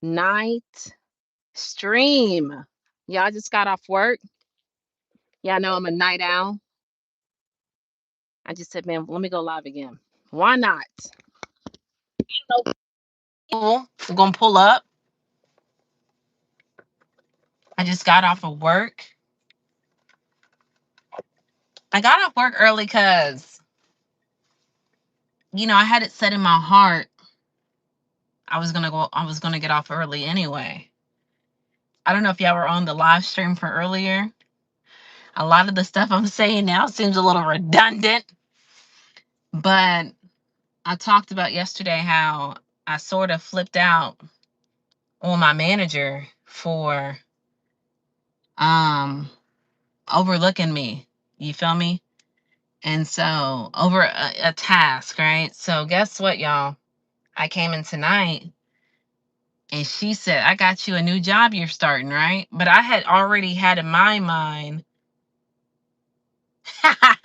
night stream. Y'all just got off work. Y'all know I'm a night owl. I just said, man, let me go live again. Why not? So we're gonna pull up. I just got off of work. I got off work early because, I had it set in my heart. I was gonna get off early anyway. I don't know if y'all were on the live stream for earlier. A lot of the stuff I'm saying now seems a little redundant, but I talked about yesterday how I sort of flipped out on my manager for um overlooking me. You feel me? And so over a task, right? So guess what, y'all? I came in tonight and she said, I got you a new job you're starting, right? But I had already had in my mind, ah,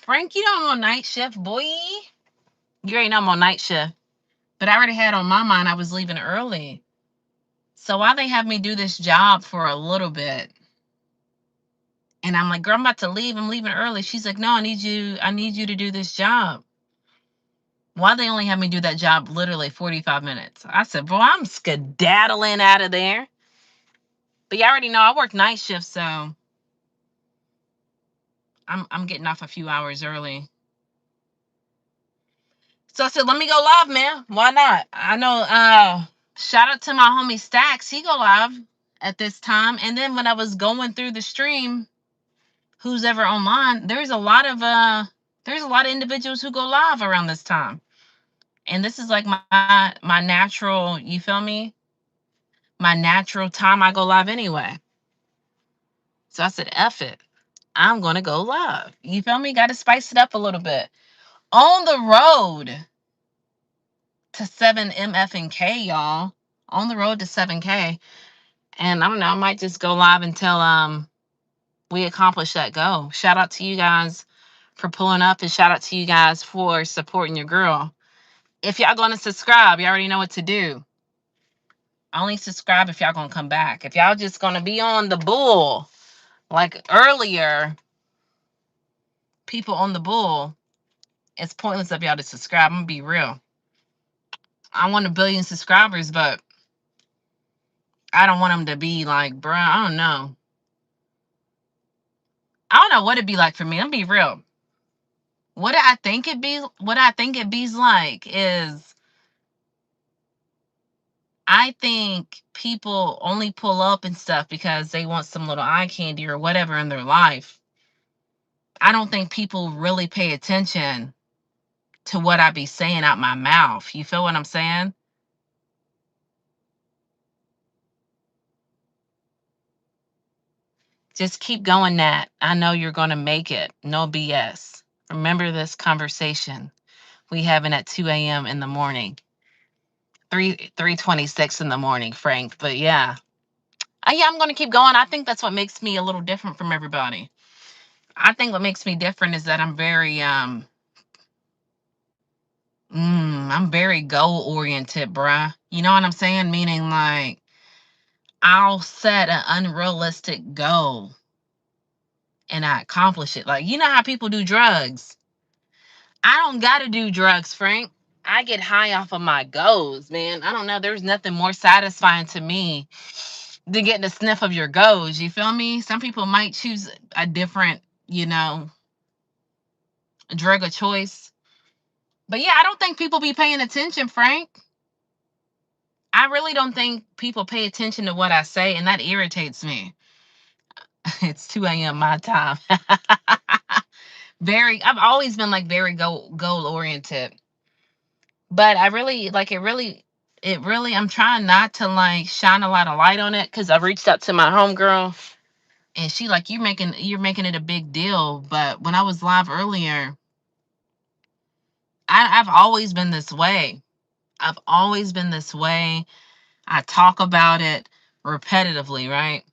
Frank, you know I'm on night shift, boy. You ain't know I'm on night shift. But I already had on my mind I was leaving early. So why they have me do this job for a little bit? And I'm like, girl, I'm about to leave. I'm leaving early. She's like, no, I need you to do this job. Why they only have me do that job literally 45 minutes? I said, bro, I'm skedaddling out of there. But you already know I work night shift, so I'm getting off a few hours early. So I said, let me go live, man. Why not? I know shout out to my homie Stacks. He go live at this time. And then when I was going through the stream, who's ever online, there's a lot of individuals who go live around this time. And this is like my natural, you feel me? My natural time I go live anyway. So I said, F it. I'm gonna go live. You feel me? Gotta spice it up a little bit. On the road to 7MF and K, y'all. On the road to 7K. And I don't know, I might just go live until we accomplish that goal. Shout out to you guys for pulling up, and shout out to you guys for supporting your girl. If y'all gonna subscribe, you already know what to do. Only subscribe if y'all gonna come back. If y'all just gonna be on the bull, like earlier, people on the bull, it's pointless of y'all to subscribe. I'm gonna be real. I want 1 billion subscribers, but I don't want them to be like, bruh, I don't know. I don't know what it'd be like for me. I'm gonna be real. What I think it be's like is, I think people only pull up and stuff because they want some little eye candy or whatever in their life. I don't think people really pay attention to what I be saying out my mouth. You feel what I'm saying? Just keep going, Nat. I know you're going to make it. No BS. Remember this conversation we having at 2 a.m. in the morning. 3:26 in the morning, Frank. But yeah. Yeah, I'm going to keep going. I think that's what makes me a little different from everybody. I think what makes me different is that I'm very goal oriented, bruh. You know what I'm saying? Meaning, like, I'll set an unrealistic goal and I accomplish it. Like, you know how people do drugs? I don't gotta do drugs, Frank. I get high off of my goals, man. I don't know. There's nothing more satisfying to me than getting a sniff of your goals. You feel me? Some people might choose a different, drug of choice. But yeah, I don't think people be paying attention, Frank. I really don't think people pay attention to what I say, and that irritates me. It's 2 a.m. my time. I've always been like very goal oriented. But I really like it really, I'm trying not to like shine a lot of light on it, because I reached out to my homegirl and she like, you're making it a big deal. But when I was live earlier, I've always been this way. I've always been this way. I talk about it repetitively, right?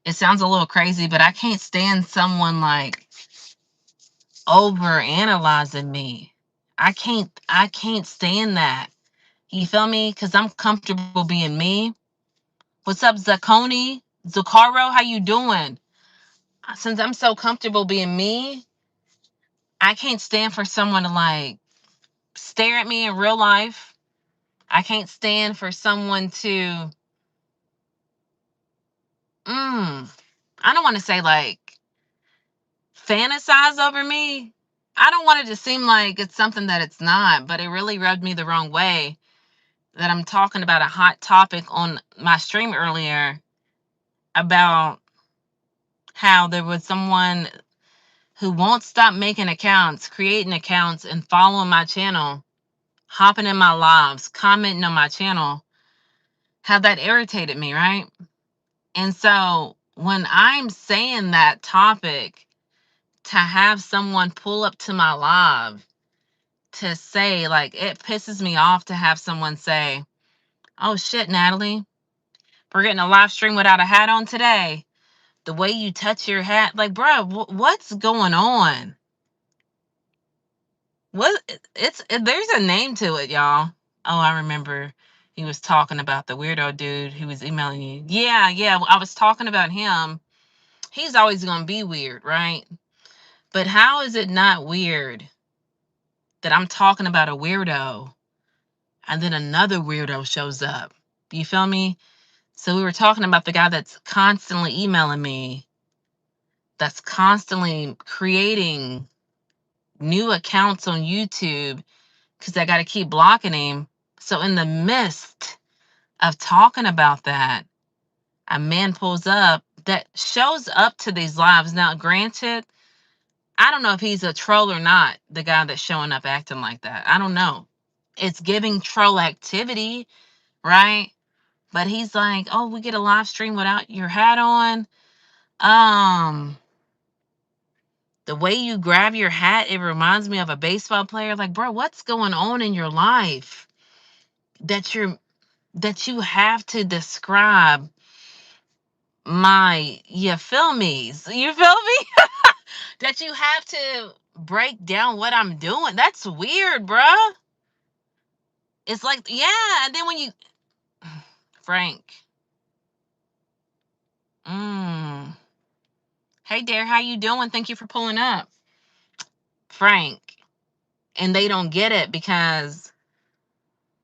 It sounds a little crazy, but I can't stand someone like over analyzing me. I can't stand that. You feel me? Because I'm comfortable being me. What's up, Zacconi? Zucaro, how you doing? Since I'm so comfortable being me, I can't stand for someone to like stare at me in real life. I can't stand for someone to, I don't want to say like fantasize over me. I don't want it to seem like it's something that it's not, but it really rubbed me the wrong way that I'm talking about a hot topic on my stream earlier about how there was someone who won't stop making accounts, creating accounts, and following my channel, hopping in my lives, commenting on my channel, how that irritated me, right? And so when I'm saying that topic, to have someone pull up to my live to say, like, it pisses me off to have someone say, oh shit, Natalie, we're getting a live stream without a hat on today. The way you touch your hat, like, bro, what's going on? What there's a name to it, y'all. Oh, I remember he was talking about the weirdo dude who was emailing you. Yeah, I was talking about him. He's always gonna be weird, right? But how is it not weird that I'm talking about a weirdo and then another weirdo shows up? You feel me? So we were talking about the guy that's constantly emailing me, that's constantly creating new accounts on YouTube because I got to keep blocking him. So in the midst of talking about that, a man pulls up that shows up to these lives. Now, granted, I don't know if he's a troll or not, the guy that's showing up acting like that. I don't know. It's giving troll activity, right? But he's like, oh, we get a live stream without your hat on. The way you grab your hat, it reminds me of a baseball player. Like, bro, what's going on in your life that you have to describe you feel me? You feel me? That you have to break down what I'm doing. That's weird, bruh. It's like, yeah, and then when you Frank. Hey there, how you doing? Thank you for pulling up. Frank. And they don't get it because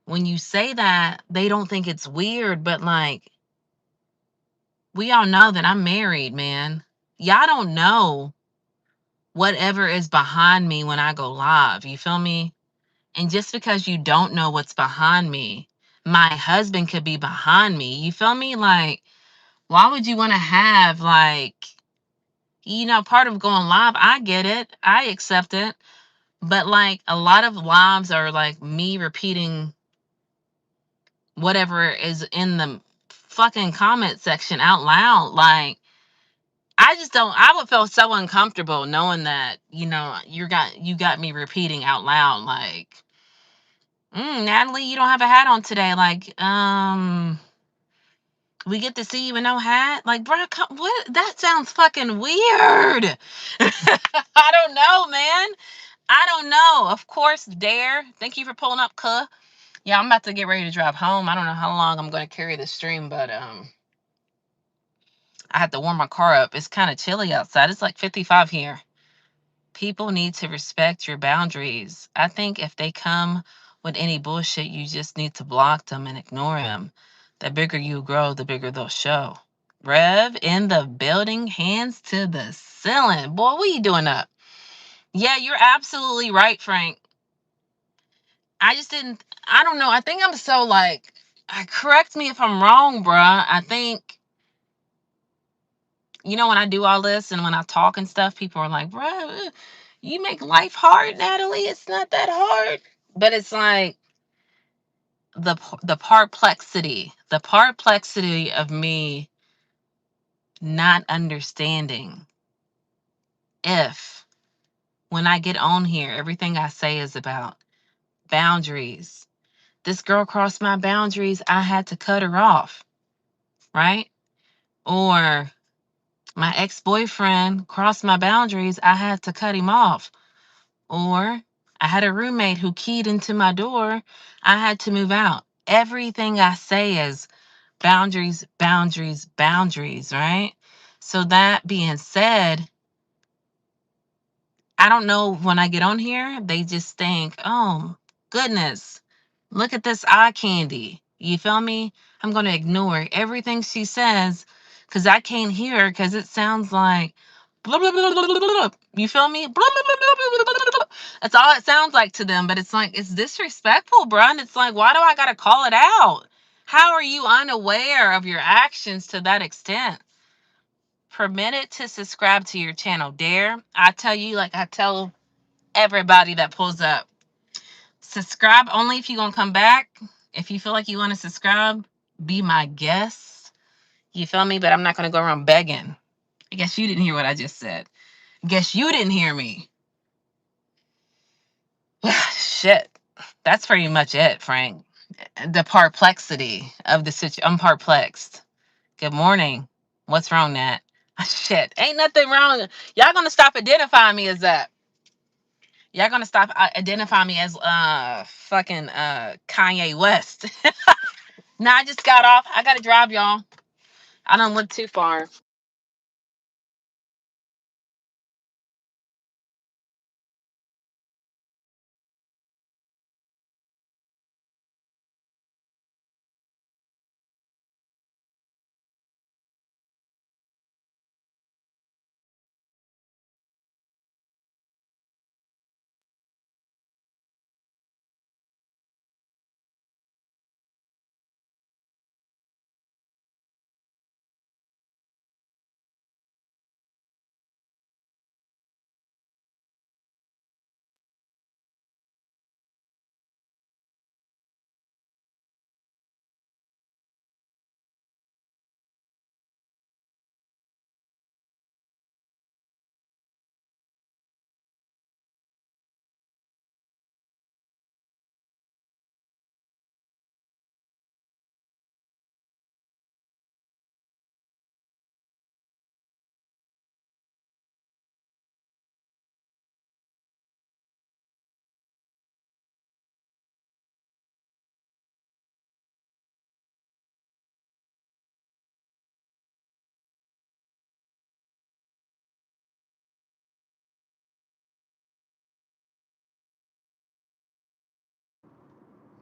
when you say that, they don't think it's weird, but like, we all know that I'm married, man. Y'all don't know whatever is behind me when I go live. You feel me? And just because you don't know what's behind me, my husband could be behind me. You feel me? Like, why would you want to have, like, part of going live? I get it. I accept it. But like, a lot of lives are like me repeating whatever is in the fucking comment section out loud. Like, I just don't. I would feel so uncomfortable knowing that you got me repeating out loud like, Natalie, you don't have a hat on today. Like, we get to see you with no hat. Like, bro, what? That sounds fucking weird. I don't know, man. I don't know. Of course, Dare. Thank you for pulling up, cuh. Yeah, I'm about to get ready to drive home. I don't know how long I'm going to carry the stream, but I have to warm my car up. It's kind of chilly outside. It's like 55 here. People need to respect your boundaries. I think if they come with any bullshit, you just need to block them and ignore them. The bigger you grow, the bigger they'll show. Rev in the building, hands to the ceiling. Boy, what are you doing up? Yeah, you're absolutely right, Frank. I don't know. I think I'm so like, correct me if I'm wrong, bruh. I think, when I do all this and when I talk and stuff, people are like, bruh, you make life hard, Natalie. It's not that hard. But it's like the perplexity of me not understanding if when I get on here, everything I say is about boundaries. This girl crossed my boundaries. I had to cut her off, right? Or my ex-boyfriend crossed my boundaries. I had to cut him off. Or I had a roommate who keyed into my door. I had to move out. Everything I say is boundaries, boundaries, boundaries, right? So that being said, I don't know, when I get on here, they just think, oh, goodness, look at this eye candy. You feel me? I'm going to ignore everything she says because I can't hear her because it sounds like blah, blah, blah, blah, blah, blah. You feel me? Blah, blah, blah, blah, blah, blah, blah. That's all it sounds like to them. But it's like, it's disrespectful, bro. And it's like, why do I got to call it out? How are you unaware of your actions to that extent? Permitted to subscribe to your channel. Dare I tell you, like I tell everybody that pulls up, subscribe only if you're gonna come back. If you feel like you want to subscribe, be my guest. You feel me? But I'm not gonna go around begging. I guess you didn't hear what I just said. Guess you didn't hear me. Shit. That's pretty much it, Frank. The perplexity of the situation. I'm perplexed. Good morning. What's wrong, Nat? Shit. Ain't nothing wrong. Y'all gonna stop identifying me as that. Y'all gonna stop identifying me as fucking Kanye West. Nah, I just got off. I gotta drive, y'all. I don't went too far.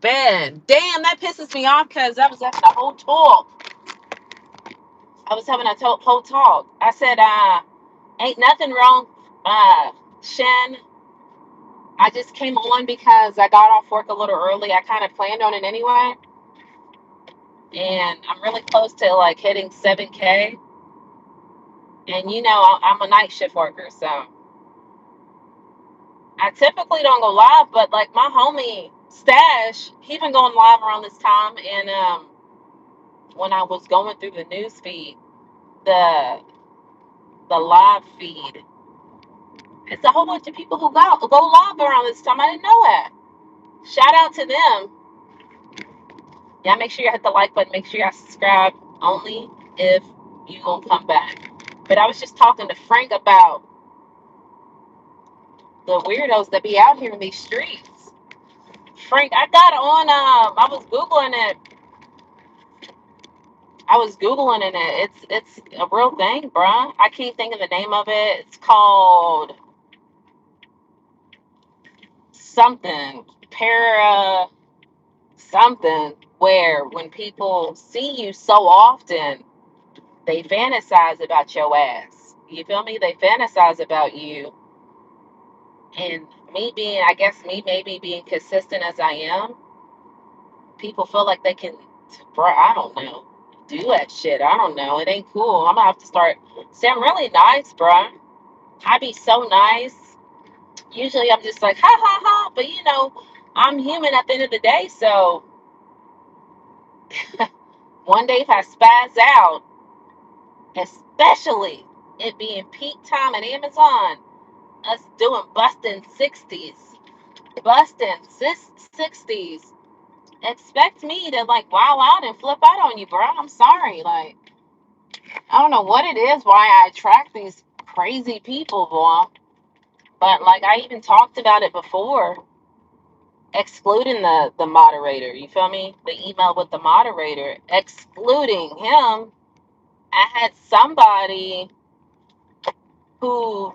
Ben, damn, that pisses me off because I was having a whole talk. I was having a whole talk. I said, ain't nothing wrong, Shen. I just came on because I got off work a little early. I kind of planned on it anyway. And I'm really close to like hitting 7K. And you know, I'm a night shift worker, so I typically don't go live, but like my homie Stash, he been going live around this time. And when I was going through the news feed, the the live feed, it's a whole bunch of people who go live around this time. I didn't know that. Shout out to them. Yeah, make sure you hit the like button. Make sure you subscribe only if you gonna come back. But I was just talking to Frank about the weirdos that be out here in these streets. Frank, I got on. I was googling it. It's a real thing, bruh. I can't think of the name of it. It's called something para something. Where when people see you so often, they fantasize about your ass. You feel me? They fantasize about you. And I guess me maybe being consistent as I am, people feel like they can, bro, I don't know, do that shit. I don't know. It ain't cool. I'm gonna have to start saying really nice, bro. I be so nice. Usually I'm just like, ha ha ha. But you know, I'm human at the end of the day. So one day if I spaz out, especially it being peak time at Amazon, us doing busting 60s, busting 60s. Expect me to like wow out and flip out on you, bro. I'm sorry. Like, I don't know what it is, why I attract these crazy people, boy. But like I even talked about it before, excluding the moderator. You feel me? The email with the moderator, excluding him. I had somebody who,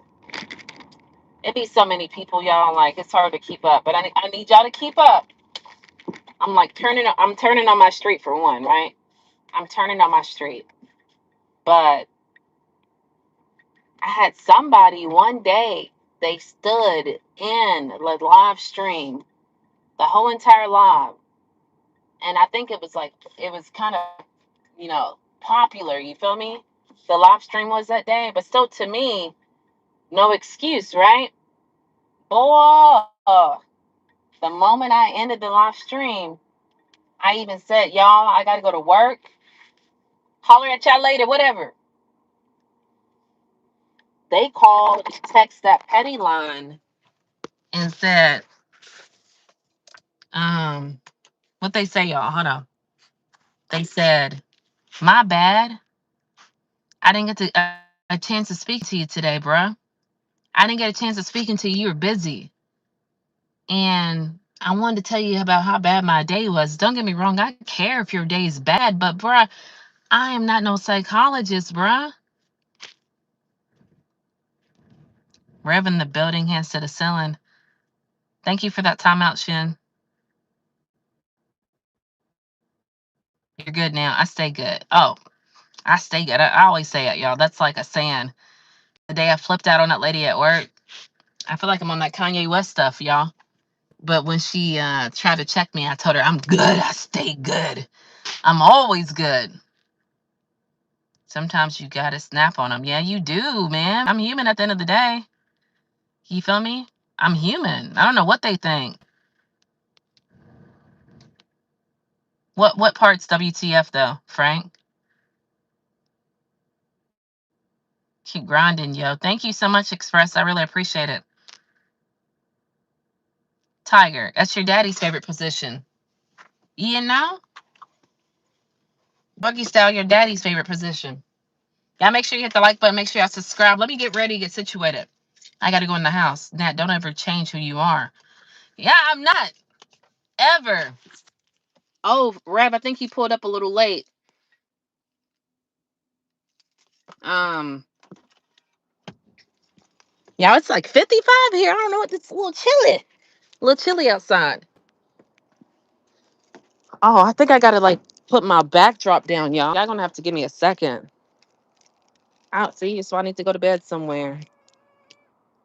it be so many people, y'all. Like it's hard to keep up, but I need y'all to keep up. I'm turning on my street for one, right? I'm turning on my street, but I had somebody one day. They stood in the live stream, the whole entire live, and I think it was kind of, popular. You feel me? The live stream was that day, but still, to me, no excuse, right? Boy, the moment I ended the live stream, I even said, y'all, I gotta go to work. Holler at y'all later, whatever. They called, text that petty line and said, what they say, y'all? Hold on. They said, my bad. I didn't get a chance to speak to you today, bruh. I didn't get a chance to speak to you. You were busy. And I wanted to tell you about how bad my day was. Don't get me wrong. I care if your day is bad, but bruh, I am not no psychologist, bruh. Rev in the building, hands to the ceiling. Thank you for that timeout, Shin. You're good now. I stay good. Oh, I stay good. I always say it, y'all. That's like a saying. The day I flipped out on that lady at work, I feel like I'm on that Kanye West stuff, y'all. But when she tried to check me, I told her, I'm good. I stay good. I'm always good. Sometimes you got to snap on them. Yeah, you do, man. I'm human at the end of the day. You feel me? I'm human. I don't know what they think. What part's WTF, though, Frank? Keep grinding, yo. Thank you so much, Express. I really appreciate it. Tiger, that's your daddy's favorite position. You know? Buggy style, your daddy's favorite position. Y'all make sure you hit the like button. Make sure y'all subscribe. Let me get ready, get situated. I got to go in the house. Nat, don't ever change who you are. Yeah, I'm not. Ever. Oh, Rev, I think he pulled up a little late. Yeah, it's like 55 here. I don't know. It's a little chilly. A little chilly outside. Oh, I think I got to like put my backdrop down, y'all. Y'all gonna have to give me a second. Out, see, so I need to go to bed somewhere.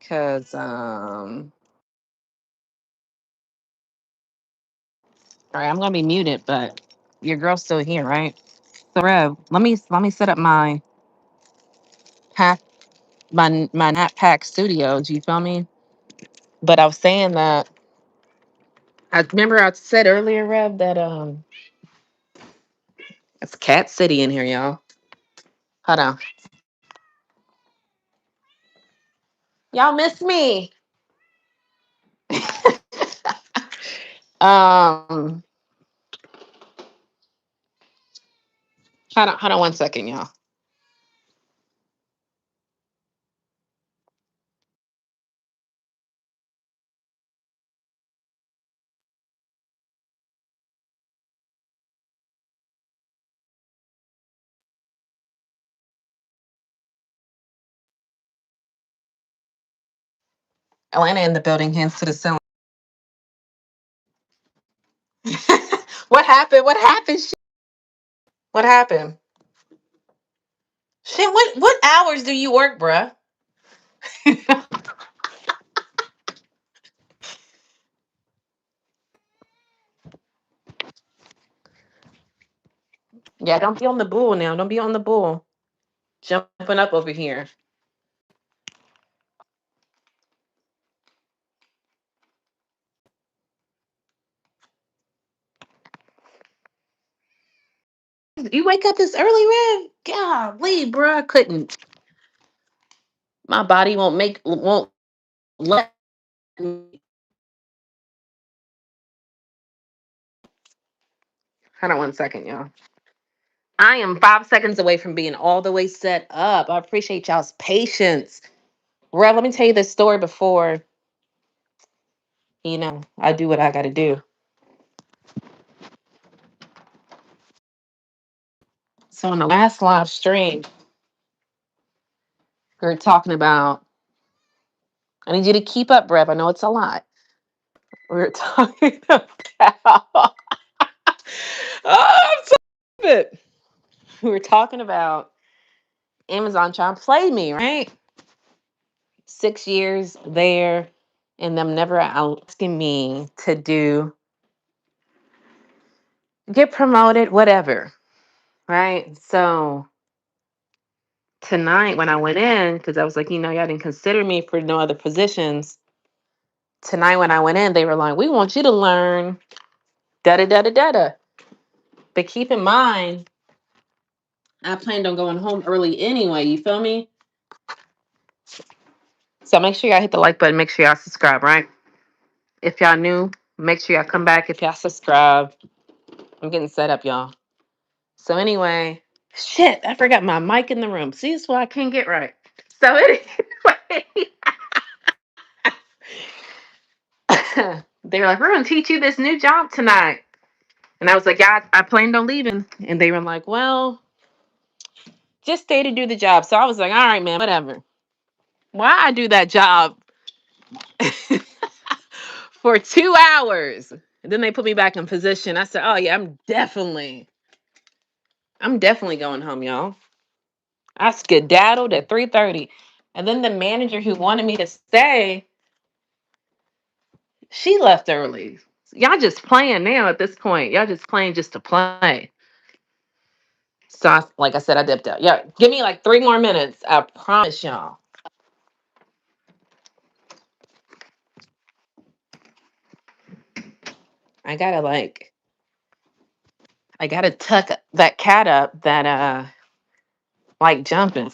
Cause all right, I'm gonna be muted, but your girl's still here, right? So Rev, let me set up my pack my Nat Pack Studios. You feel me? But I was saying that I remember I said earlier, Rev, that it's Cat City in here, y'all. Hold on, y'all miss me. um, hold on 1 second, y'all. Atlanta in the building, hands to the ceiling. What happened? What happened? What happened? Shit, what hours do you work, bruh? Yeah, don't be on the bull now. Don't be on the bull. Jumping up over here. You wake up this early, Rev? Golly, bruh, I couldn't. My body won't let me. Hold on 1 second, y'all. I am 5 seconds away from being all the way set up. I appreciate y'all's patience. Rev, let me tell you this story before, I do what I got to do. So on the last live stream, we were talking about, I need you to keep up, Rev. I know it's a lot. We were talking about, oh, I'm so stupid. We were talking about Amazon trying to play me, right? 6 years there, and them never asking me to get promoted, whatever, right? So tonight when I went in, because I was like, y'all didn't consider me for no other positions. Tonight when I went in, they were like, we want you to learn da da da da da da. But keep in mind, I planned on going home early anyway. You feel me? So make sure y'all hit the like button. Make sure y'all subscribe, right? If y'all new, make sure y'all come back. If y'all subscribe, I'm getting set up, y'all. So anyway, shit, I forgot my mic in the room. See, that's why I can't get right. So anyway, they were like, we're gonna teach you this new job tonight. And I was like, yeah, I planned on leaving. And they were like, well, just stay to do the job. So I was like, all right, man, whatever. Why I do that job for 2 hours? And then they put me back in position. I said, oh yeah, I'm definitely going home, y'all. I skedaddled at 3:30. And then the manager who wanted me to stay, she left early. Y'all just playing now at this point. Y'all just playing just to play. So, like I said, I dipped out. Yeah, give me like 3 more minutes. I promise y'all. I gotta tuck that cat up that like jumping.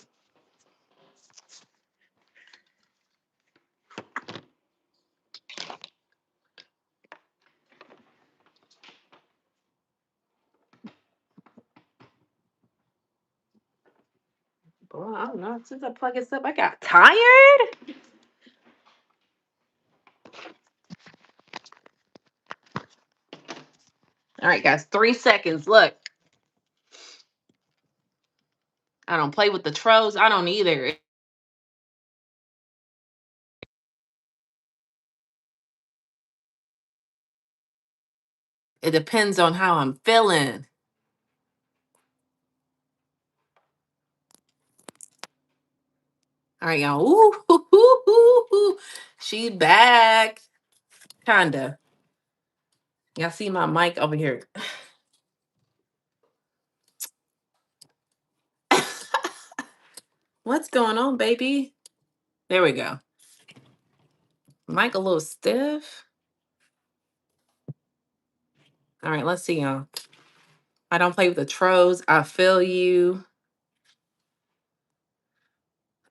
Boy, I don't know. Since I plug this up, I got tired. All right, guys, 3 seconds. Look, I don't play with the trolls. I don't either. It depends on how I'm feeling. All right, y'all. Ooh, hoo, hoo, hoo, hoo. She back. Kinda. Y'all see my mic over here. What's going on, baby? There we go. Mic a little stiff. All right, let's see, y'all. I don't play with the trolls. I feel you.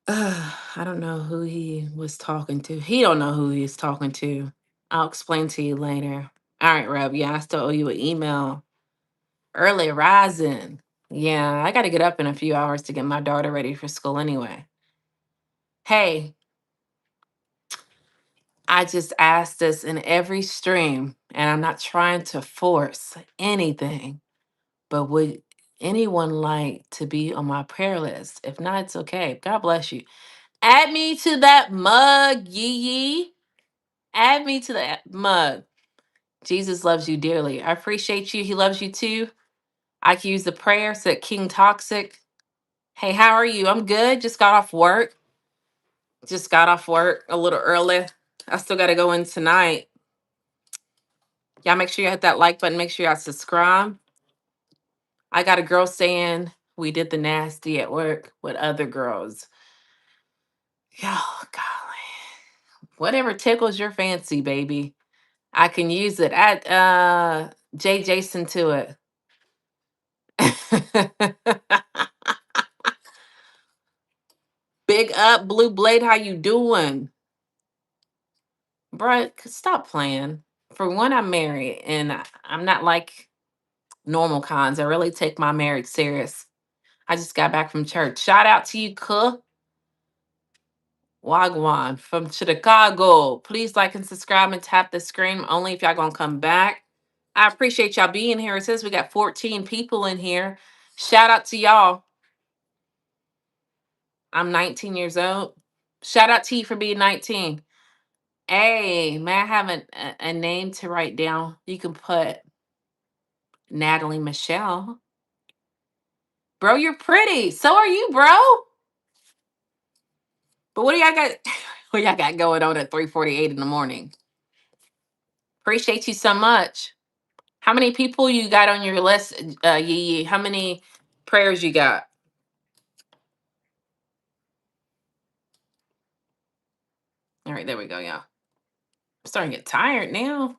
I don't know who he was talking to. He don't know who he's talking to. I'll explain to you later. All right, Reb. Yeah, I still owe you an email. Early rising. Yeah, I got to get up in a few hours to get my daughter ready for school anyway. Hey, I just asked this in every stream, and I'm not trying to force anything, but would anyone like to be on my prayer list? If not, it's okay. God bless you. Add me to that mug, yee yee. Add me to that mug. Jesus loves you dearly. I appreciate you. He loves you too. I can use the prayer, said King Toxic. Hey, how are you? I'm good. Just got off work. Just got off work a little early. I still got to go in tonight. Y'all make sure you hit that like button. Make sure y'all subscribe. I got a girl saying we did the nasty at work with other girls. Oh, golly. Whatever tickles your fancy, baby. I can use it. Add J Jason to it. Big up, Blue Blade. How you doing? Bruh, stop playing. For one, I'm married and I'm not like normal cons. I really take my marriage serious. I just got back from church. Shout out to you, Cook. Wagwan from Chicago. Please like and subscribe and tap the screen only if y'all gonna come back. I appreciate y'all being here. It says we got 14 people in here. Shout out to y'all. I'm 19 years old. Shout out to you for being 19. Hey, may I have a name to write down? You can put Natalie Michelle. Bro, you're pretty. So are you, bro. But what do y'all got? What y'all got going on at 3:48 in the morning? Appreciate you so much. How many people you got on your list, Yee? How many prayers you got? All right, there we go, y'all. I'm starting to get tired now.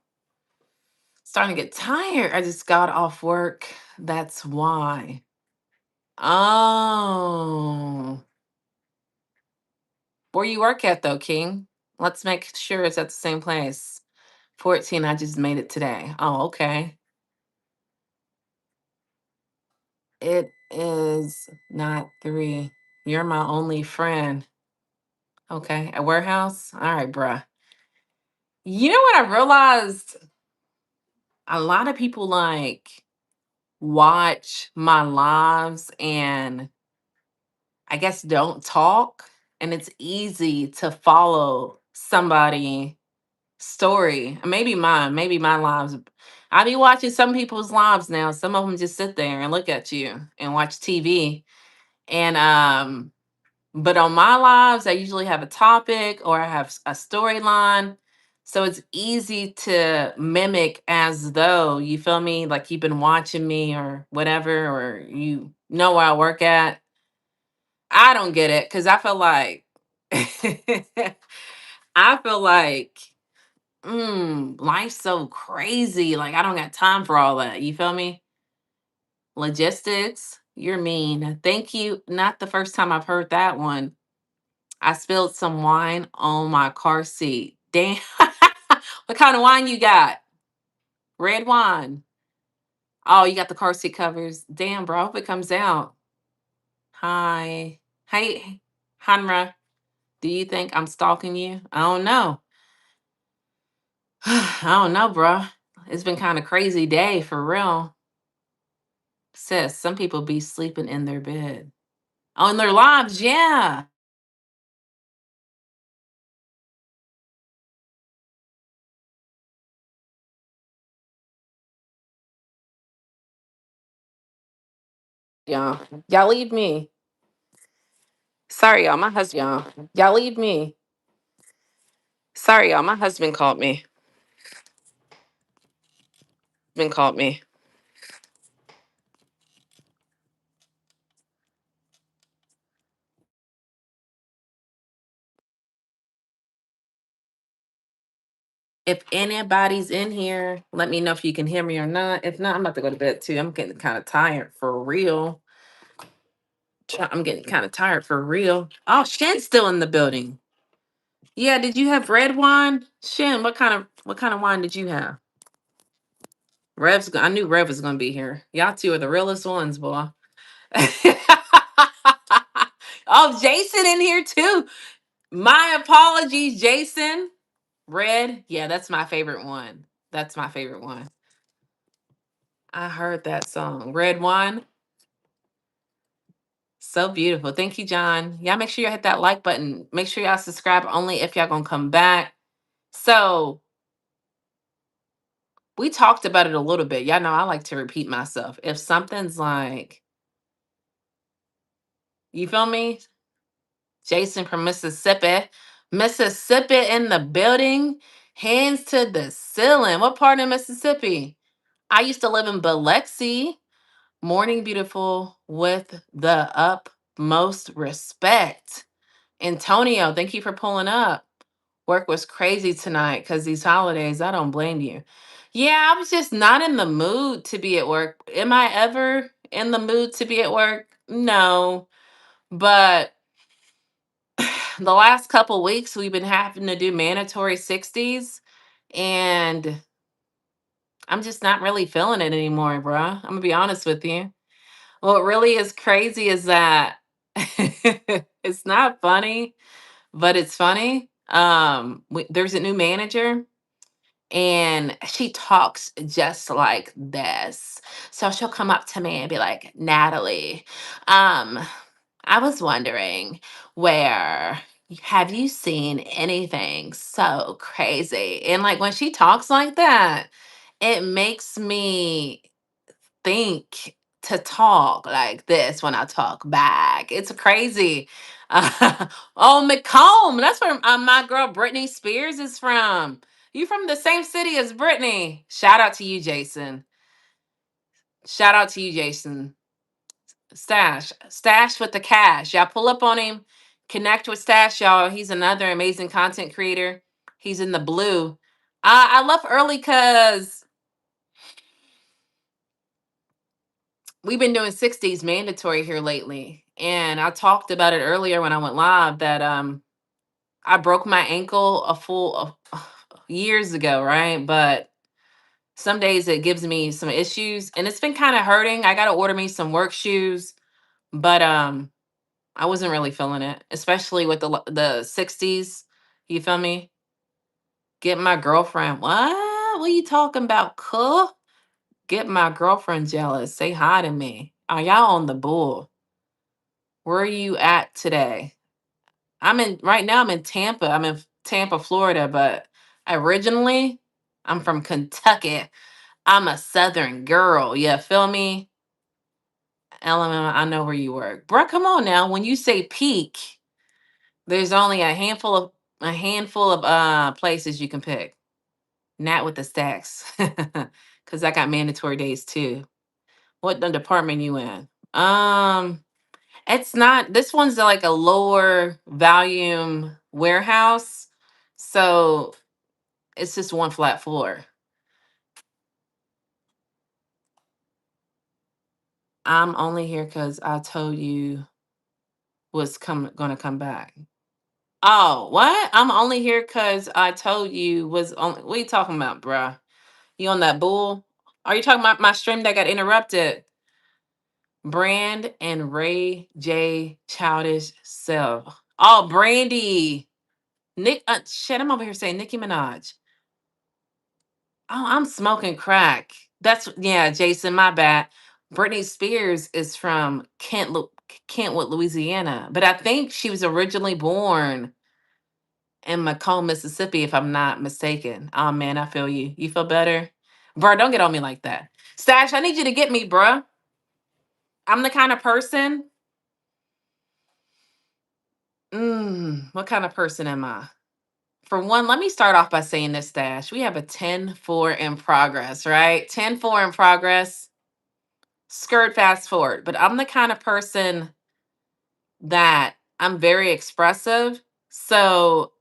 Starting to get tired. I just got off work. That's why. Oh. Where you work at though, King? Let's make sure it's at the same place. 14, I just made it today. Oh, okay. It is not 3. You're my only friend. Okay. A warehouse? All right, bruh. You know what I realized? A lot of people like watch my lives and I guess don't talk. And it's easy to follow somebody story. Maybe my lives. I be watching some people's lives now. Some of them just sit there and look at you and watch TV. And but on my lives, I usually have a topic or I have a storyline. So it's easy to mimic as though, you feel me, like you've been watching me or whatever, or you know where I work at. I don't get it because I feel like I feel like life's so crazy. Like I don't got time for all that. You feel me? Logistics, you're mean. Thank you. Not the first time I've heard that one. I spilled some wine on my car seat. Damn. What kind of wine you got? Red wine. Oh, you got the car seat covers. Damn, bro. I hope it comes out. Hi. Hey, Hanra. Do you think I'm stalking you? I don't know. I don't know, bro. It's been kind of crazy day for real. Sis, some people be sleeping in their bed. On their lives, yeah. Y'all. Y'all leave me. Sorry, y'all. My husband, y'all leave me. Sorry, y'all. My husband called me. Been called me. If anybody's in here, let me know if you can hear me or not. If not, I'm about to go to bed too. I'm getting kind of tired for real. I'm getting kind of tired for real. Oh, Shen's still in the building. Yeah, did you have red wine? Shen, what kind of wine did you have? I knew Rev was gonna be here. Y'all two are the realest ones, boy. Oh, Jason in here too. My apologies, Jason. Red, yeah, that's my favorite one. That's my favorite one. I heard that song. Red wine. So beautiful. Thank you, John. Y'all make sure you hit that like button. Make sure y'all subscribe only if y'all gonna come back. So we talked about it a little bit. Y'all know I like to repeat myself. If something's like, you feel me? Jason from Mississippi. Mississippi in the building. Hands to the ceiling. What part of Mississippi? I used to live in Biloxi. Morning beautiful with the utmost respect. Antonio, thank you for pulling up. Work was crazy tonight because these holidays, I don't blame you. Yeah, I was just not in the mood to be at work. Am I ever in the mood to be at work? No. But the last couple weeks, we've been having to do mandatory 60s, and I'm just not really feeling it anymore, bruh. I'm going to be honest with you. What really is crazy is that it's not funny, But it's funny. There's a new manager, and she talks just like this. So she'll come up to me and be like, Natalie, um, I was wondering, where have you seen anything so crazy? And like when she talks like that, it makes me think to talk like this when I talk back. It's crazy. Oh, McComb. That's where my girl Britney Spears is from. You from the same city as Britney. Shout out to you, Jason. Shout out to you, Jason. Stash with the cash. Y'all pull up on him. Connect with Stash, y'all. He's another amazing content creator. He's in the blue. I left early because we've been doing 60s mandatory here lately. And I talked about it earlier when I went live that I broke my ankle a full years ago, right? But some days it gives me some issues and it's been kind of hurting. I got to order me some work shoes, but I wasn't really feeling it, especially with the 60s. You feel me? Get my girlfriend. What? What are you talking about, cool? Get my girlfriend jealous. Say hi to me. Are y'all on the bull? Where are you at today? Right now I'm in Tampa. I'm in Tampa, Florida, but originally I'm from Kentucky. I'm a southern girl. You feel me? Alabama, I know where you work. Bruh, come on now. When you say peak, there's only a handful of places you can pick. Not with the stacks. Cause I got mandatory days too. What the department you in? It's not, this one's like a lower volume warehouse. So it's just one flat floor. I'm only here because I told you was gonna come back. Oh, what? I'm only here because I told you was only, what are you talking about, bruh? You on that bull? Are you talking about my stream that got interrupted? Brand and Ray J Childish Self. Oh, Brandy. Nick, shit, I'm over here saying Nicki Minaj. Oh, I'm smoking crack. That's, yeah, Jason, my bad. Britney Spears is from Kentwood, Louisiana, but I think she was originally born in Macomb, Mississippi, if I'm not mistaken. Oh man, I feel you. You feel better, bro? Don't get on me like that, Stash. I need you to get me, bruh. I'm the kind of person. What kind of person am I? For one, let me start off by saying this, Stash. We have a 10-4 in progress, right? 10-4 in progress. Skirt fast forward. But I'm the kind of person that I'm very expressive. So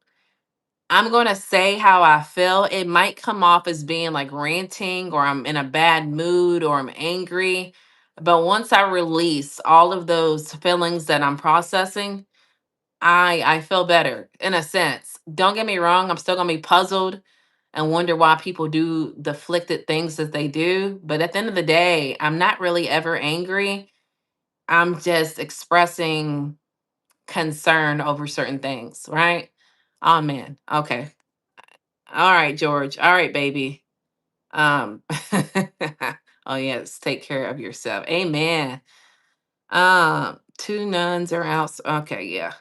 I'm going to say how I feel. It might come off as being like ranting or I'm in a bad mood or I'm angry. But once I release all of those feelings that I'm processing, I feel better in a sense. Don't get me wrong, I'm still gonna be puzzled and wonder why people do the afflicted things that they do. But at the end of the day, I'm not really ever angry. I'm just expressing concern over certain things, right? Oh man. Okay. All right, George. All right, baby. Um oh yes, take care of yourself. Amen. Two nuns are out. Okay, yeah.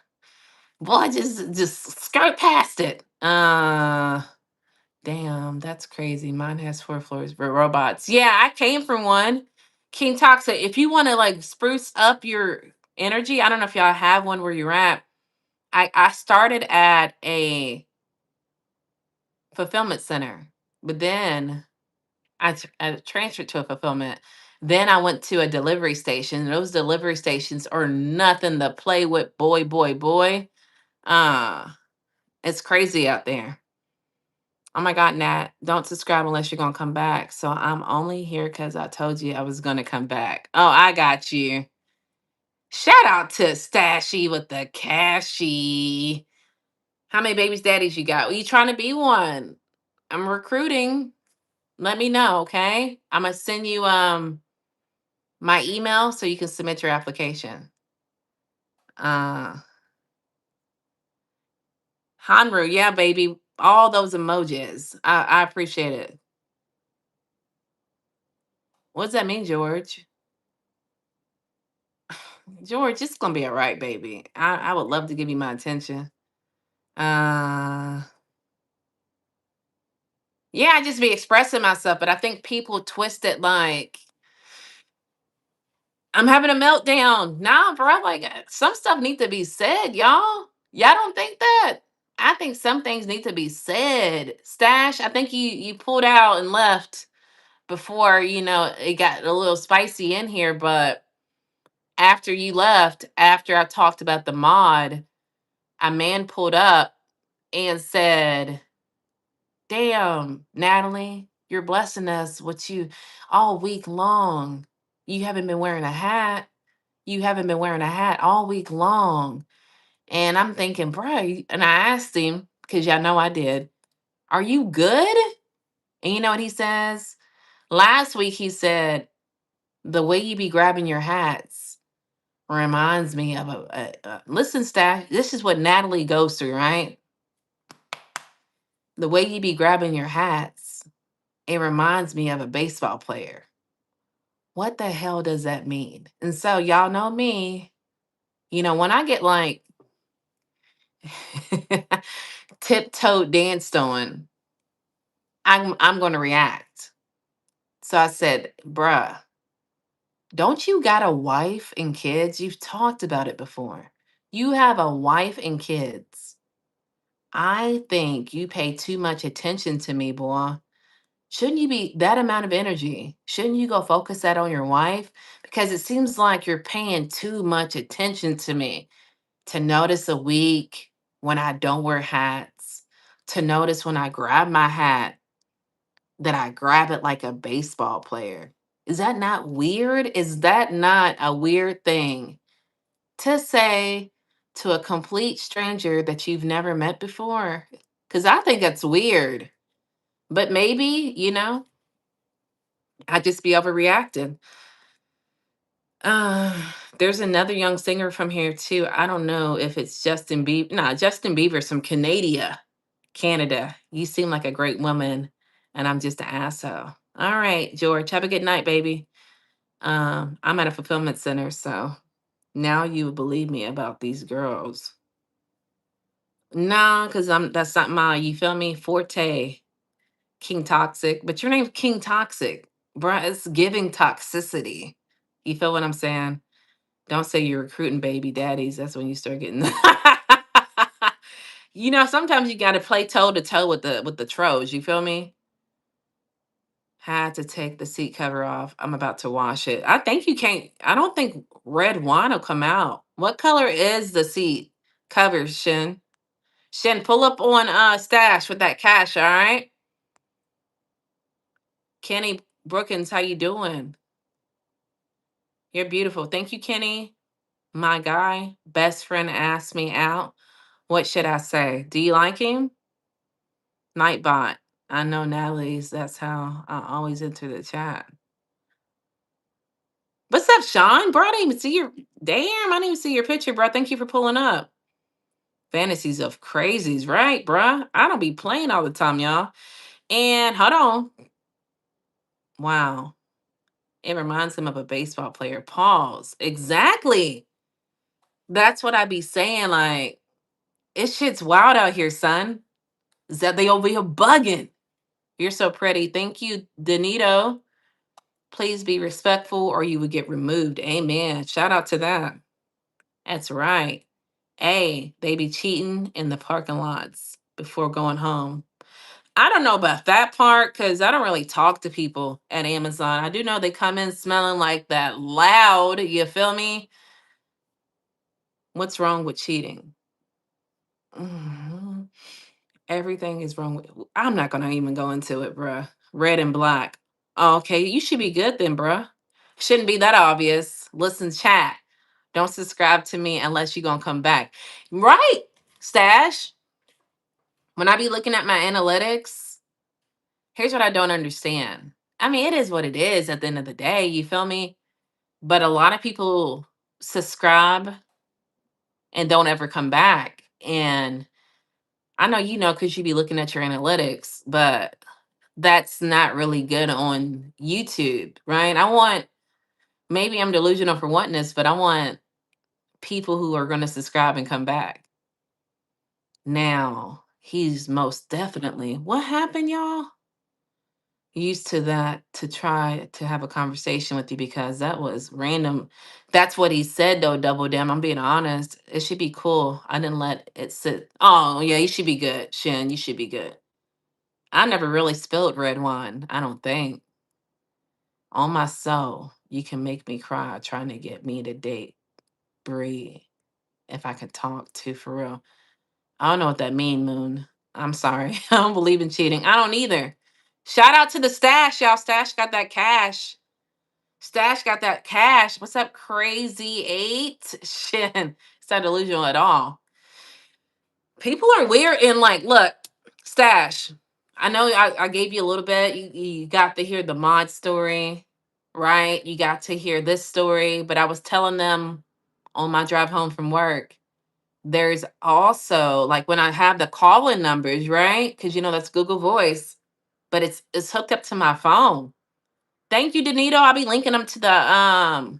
Boy, just skirt past it. Damn, that's crazy. Mine has 4 floors for robots. Yeah, I came from one. King Toxic. If you want to like spruce up your energy, I don't know if y'all have one where you're at. I started at a fulfillment center, but then I transferred to a fulfillment. Then I went to a delivery station. Those delivery stations are nothing to play with, boy, boy, boy. Uh, it's crazy out there. Oh my God, Nat, don't subscribe unless you're gonna come back. So I'm only here because I told you I was gonna come back. Oh, I got you. Shout out to Stashy with the cashy. How many babies daddies you got? Are you trying to be one? I'm recruiting. Let me know, okay? I'm gonna send you my email so you can submit your application. Uh Hanru, yeah, baby. All those emojis. I appreciate it. What does that mean, George? George, it's gonna be all right, baby. I would love to give you my attention. Uh yeah, I just be expressing myself, but I think people twist it like I'm having a meltdown. Nah, bro, like some stuff need to be said, y'all. Y'all don't think that? I think some things need to be said. Stash, I think you pulled out and left before, it got a little spicy in here, but after you left, after I talked about the mod, a man pulled up and said, "Damn, Natalie, you're blessing us with you all week long. You haven't been wearing a hat. You haven't been wearing a hat all week long." And I'm thinking, bro, and I asked him, because y'all know I did, "Are you good?" And you know what he says? Last week he said, "The way you be grabbing your hats reminds me of listen, staff, this is what Natalie goes through, right? The way you be grabbing your hats, it reminds me of a baseball player." What the hell does that mean? And so y'all know me, when I get like tiptoe danced on, I'm gonna react. So I said, "Bruh, don't you got a wife and kids? You've talked about it before. You have a wife and kids. I think you pay too much attention to me, boy. Shouldn't you be that amount of energy? Shouldn't you go focus that on your wife? Because it seems like you're paying too much attention to me. To notice a week when I don't wear hats, to notice when I grab my hat that I grab it like a baseball player. Is that not weird? Is that not a weird thing to say to a complete stranger that you've never met before?" Because I think that's weird. But maybe, I just be overreacting. Uh, there's another young singer from here too. I don't know if it's Justin Bieber. No, Justin Bieber's from Canada. You seem like a great woman, and I'm just an asshole. All right, George. Have a good night, baby. I'm at a fulfillment center, so now you believe me about these girls. Nah, because that's not my, you feel me? Forte. King Toxic. But your name's King Toxic. Bruh, it's giving toxicity. You feel what I'm saying? Don't say you're recruiting baby daddies. That's when you start getting sometimes you gotta play toe to toe with the trolls. You feel me? Had to take the seat cover off. I'm about to wash it. I think you can't. I don't think red wine will come out. What color is the seat cover, Shin? Shin, pull up on Stash with that cash, all right? Kenny Brookins, how you doing? You're beautiful. Thank you, Kenny. My guy, best friend asked me out. What should I say? Do you like him? Nightbot. I know Natalie's. That's how I always enter the chat. What's up, Sean? Bro, I didn't even see your damn. I didn't even see your picture, bro. Thank you for pulling up. Fantasies of crazies, right, bruh? I don't be playing all the time, y'all. And hold on. Wow. It reminds him of a baseball player. Pause. Exactly. That's what I be saying. Like, it shit's wild out here, son. Is that they over here bugging? You're so pretty. Thank you, Danito. Please be respectful or you would get removed. Amen. Shout out to that. That's right. Hey, they be cheating in the parking lots before going home. I don't know about that part because I don't really talk to people at Amazon. I do know they come in smelling like that loud. You feel me? What's wrong with cheating? Mhm. Everything is wrong with. I'm not gonna even go into it, bruh. Red and black. Oh, okay, you should be good then, bruh. Shouldn't be that obvious. Listen, chat. Don't subscribe to me unless you're gonna come back. Right, Stash. When I be looking at my analytics, here's what I don't understand. I mean, it is what it is at the end of the day. You feel me? But a lot of people subscribe and don't ever come back. And I know you know because you be looking at your analytics, but that's not really good on YouTube, right? I want, maybe I'm delusional for wanting this, but I want people who are going to subscribe and come back. Now, he's most definitely, what happened, y'all? Used to that to try to have a conversation with you because that was random. That's what he said though, double down. I'm being honest. It should be cool. I didn't let it sit. Oh, yeah, you should be good. Shin, you should be good. I never really spilled red wine, I don't think. On my soul, you can make me cry trying to get me to date Bree if I could talk to for real. I don't know what that mean, Moon. I'm sorry. I don't believe in cheating. I don't either. Shout out to the stash, y'all. Stash got that cash. Stash got that cash. What's up, crazy eight? Shit. It's not delusional at all. People are weird and like, look, Stash. I know I gave you a little bit. You got to hear the mod story, right? You got to hear this story, but I was telling them on my drive home from work, there's also like when I have the call-in numbers, right? Because you know that's Google Voice, but it's hooked up to my phone. Thank you, Danito. I'll be linking them to the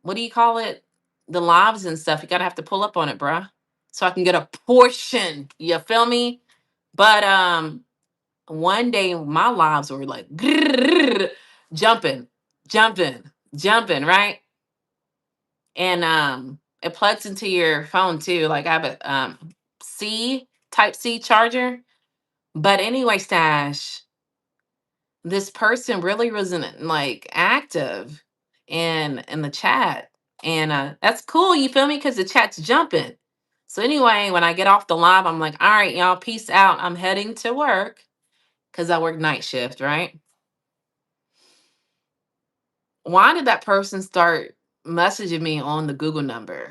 what do you call it? The lives and stuff. You gotta have to pull up on it, bruh. So I can get a portion. You feel me? But one day my lives were like jumping, jumping, jumping, right? And it plugs into your phone too. Like I have a C type C charger. But anyway, Stash, this person really wasn't like active in the chat. And that's cool, you feel me? Because the chat's jumping. So anyway, when I get off the live, I'm like, all right, y'all, peace out. I'm heading to work because I work night shift, right? Why did that person start messaging me on the Google number?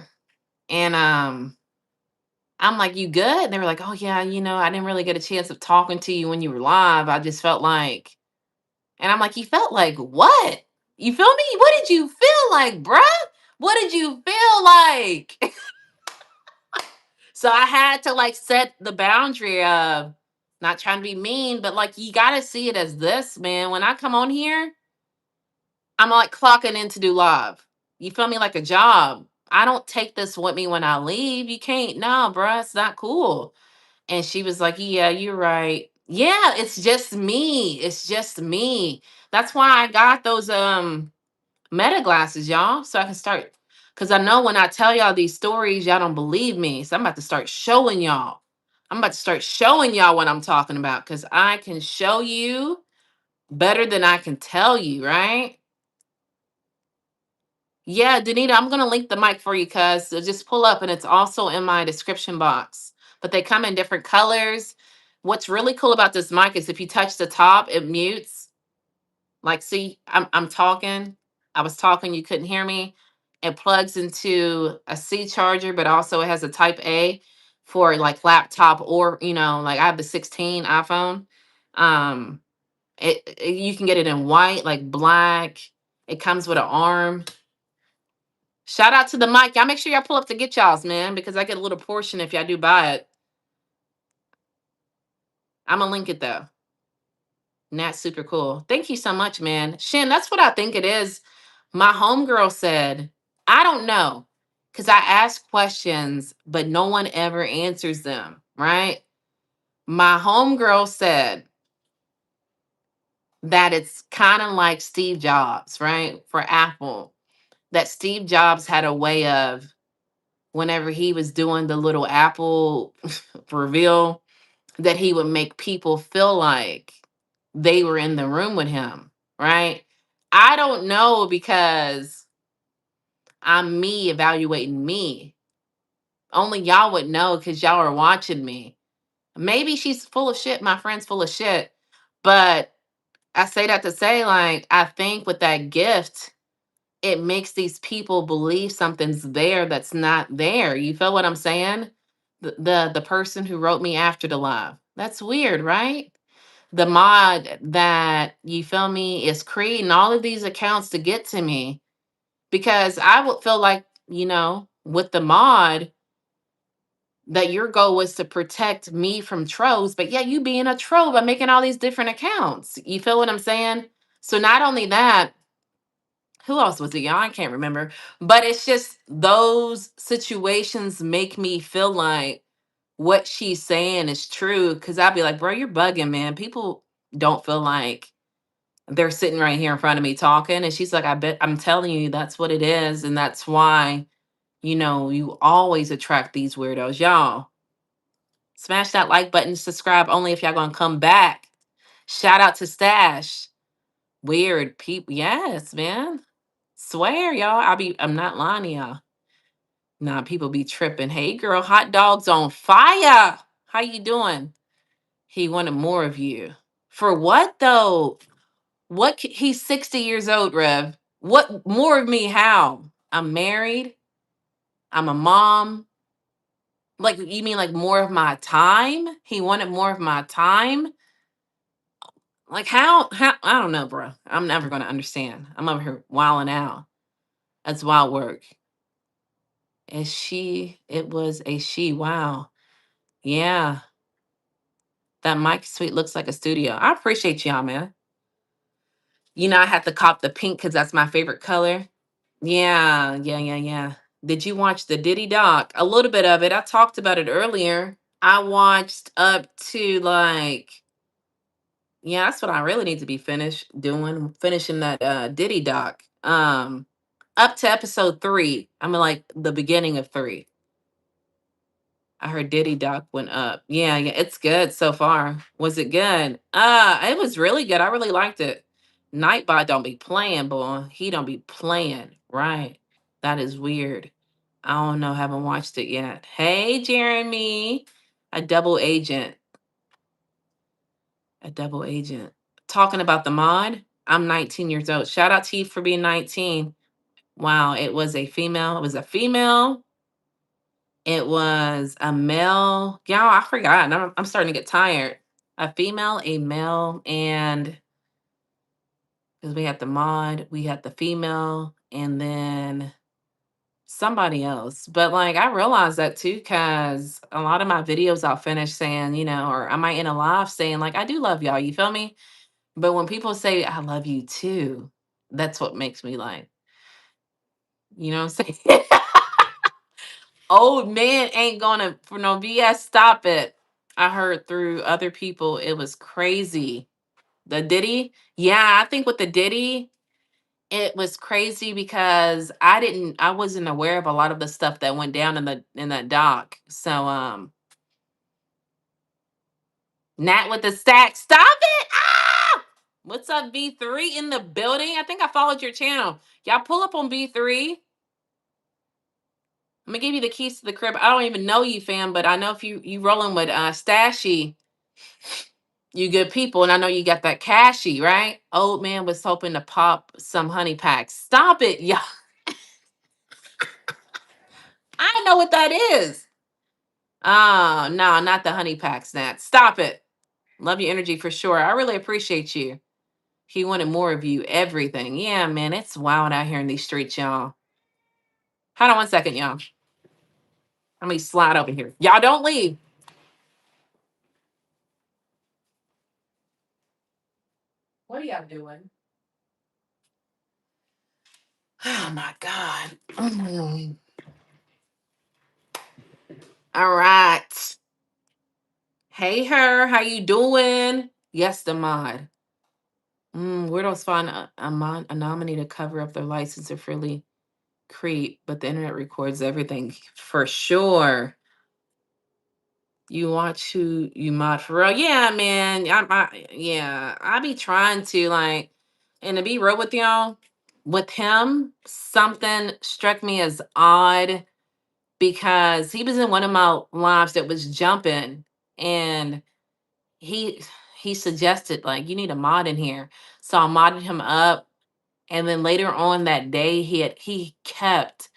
And I'm like, you good? And they were like, oh yeah, I didn't really get a chance of talking to you when you were live. I just felt like, and I'm like, you felt like what? You feel me? What did you feel like, bruh? What did you feel like? So I had to like set the boundary of not trying to be mean, but like you gotta see it as this, man. When I come on here, I'm like clocking in to do live. You feel me? Like a job. I don't take this with me when I leave. You can't, no, bruh, it's not cool. And she was like, yeah, you're right. Yeah, it's just me. It's just me. That's why I got those meta glasses, y'all, so I can start. Because I know when I tell y'all these stories, y'all don't believe me. So I'm about to start showing y'all. I'm about to start showing y'all what I'm talking about because I can show you better than I can tell you, right? Yeah, Danita, I'm gonna link the mic for you, cuz so just pull up and it's also in my description box. But they come in different colors. What's really cool about this mic is if you touch the top, it mutes. Like, see, I'm talking. I was talking, you couldn't hear me. It plugs into a C charger, but also it has a type A for like laptop or, like I have the 16 iPhone. Um, you can get it in white, like black. It comes with an arm. Shout out to the mic. Y'all make sure y'all pull up to get y'all's, man, because I get a little portion if y'all do buy it. I'm gonna link it though. And that's super cool. Thank you so much, man. Shin, that's what I think it is. My homegirl said, I don't know. Because I ask questions, but no one ever answers them, right? My homegirl said that it's kind of like Steve Jobs, right? For Apple. That Steve Jobs had a way of, whenever he was doing the little Apple reveal, that he would make people feel like they were in the room with him, right? I don't know because I'm me evaluating me. Only y'all would know because y'all are watching me. Maybe she's full of shit. My friend's full of shit. But I say that to say, like, I think with that gift, it makes these people believe something's there that's not there. You feel what I'm saying? The person who wrote me after the live. That's weird, right? The mod that you feel me is creating all of these accounts to get to me because I would feel like, with the mod, that your goal was to protect me from trolls, but yet you being a troll by making all these different accounts. You feel what I'm saying? So not only that, who else was it? Y'all, I can't remember. But it's just those situations make me feel like what she's saying is true. Cause I'll be like, bro, you're bugging, man. People don't feel like they're sitting right here in front of me talking. And she's like, I bet I'm telling you that's what it is. And that's why, you always attract these weirdos. Y'all, smash that like button, subscribe only if y'all gonna come back. Shout out to Stash. Weird people. Yes, man. Swear, y'all. I'm not lying to y'all. Nah, people be tripping. Hey girl, hot dogs on fire. How you doing? He wanted more of you. For what though? He's 60 years old, Rev. What more of me? How? I'm married. I'm a mom. Like, you mean like more of my time? He wanted more of my time? Like how I don't know, bro. I'm never gonna understand. I'm over here wilding out. That's wild work. It was a she. Wow. Yeah. That mic suite looks like a studio. I appreciate y'all, man. I had to cop the pink because that's my favorite color. Yeah, yeah, yeah, yeah. Did you watch the Diddy doc? A little bit of it. I talked about it earlier. I watched up to yeah, that's what I really need to be finishing that Diddy doc. Up to episode 3. I'm in like the beginning of 3. I heard Diddy Doc went up. Yeah, yeah, it's good so far. Was it good? It was really good. I really liked it. Nightbot don't be playing, boy. He don't be playing. Right. That is weird. I don't know. Haven't watched it yet. Hey, Jeremy. A double agent. A double agent. Talking about the mod. I'm 19 years old. Shout out to you for being 19. Wow, it was a female. It was a female. It was a male. Y'all, I forgot. I'm starting to get tired. A female, a male, and because we had the mod, we had the female, and then somebody else. But like I realized that too, because a lot of my videos I'll finish saying, or I might end a live saying, like, I do love y'all. You feel me? But when people say I love you too, that's what makes me like, you know what I'm saying? Old man ain't gonna for no BS. Stop it. I heard through other people it was crazy. The Diddy, yeah, I think with the Diddy, it was crazy because I wasn't aware of a lot of the stuff that went down in that doc. So Nat with the stack, stop it! Ah! What's up, B3 in the building? I think I followed your channel. Y'all pull up on B3. I'm gonna give you the keys to the crib. I don't even know you, fam, but I know if you rolling with Stashy, you good people, and I know you got that cashy, right? Old man was hoping to pop some honey packs. Stop it, y'all. I know what that is. Oh, no, not the honey packs, Nat. Stop it. Love your energy for sure. I really appreciate you. He wanted more of you, everything. Yeah, man, it's wild out here in these streets, y'all. Hold on one second, y'all. Let me slide over here. Y'all don't leave. What are y'all doing? Oh my God. All right. Hey her, how you doing? Yes, the mod. Weirdos find a nominee to cover up their license or freely creep, but the internet records everything for sure. You watch who you mod for real? Yeah, man. Yeah, I be trying to like, and to be real with y'all, with him, something struck me as odd because he was in one of my lives that was jumping, and he he suggested like you need a mod in here, so I modded him up, and then later on that day he kept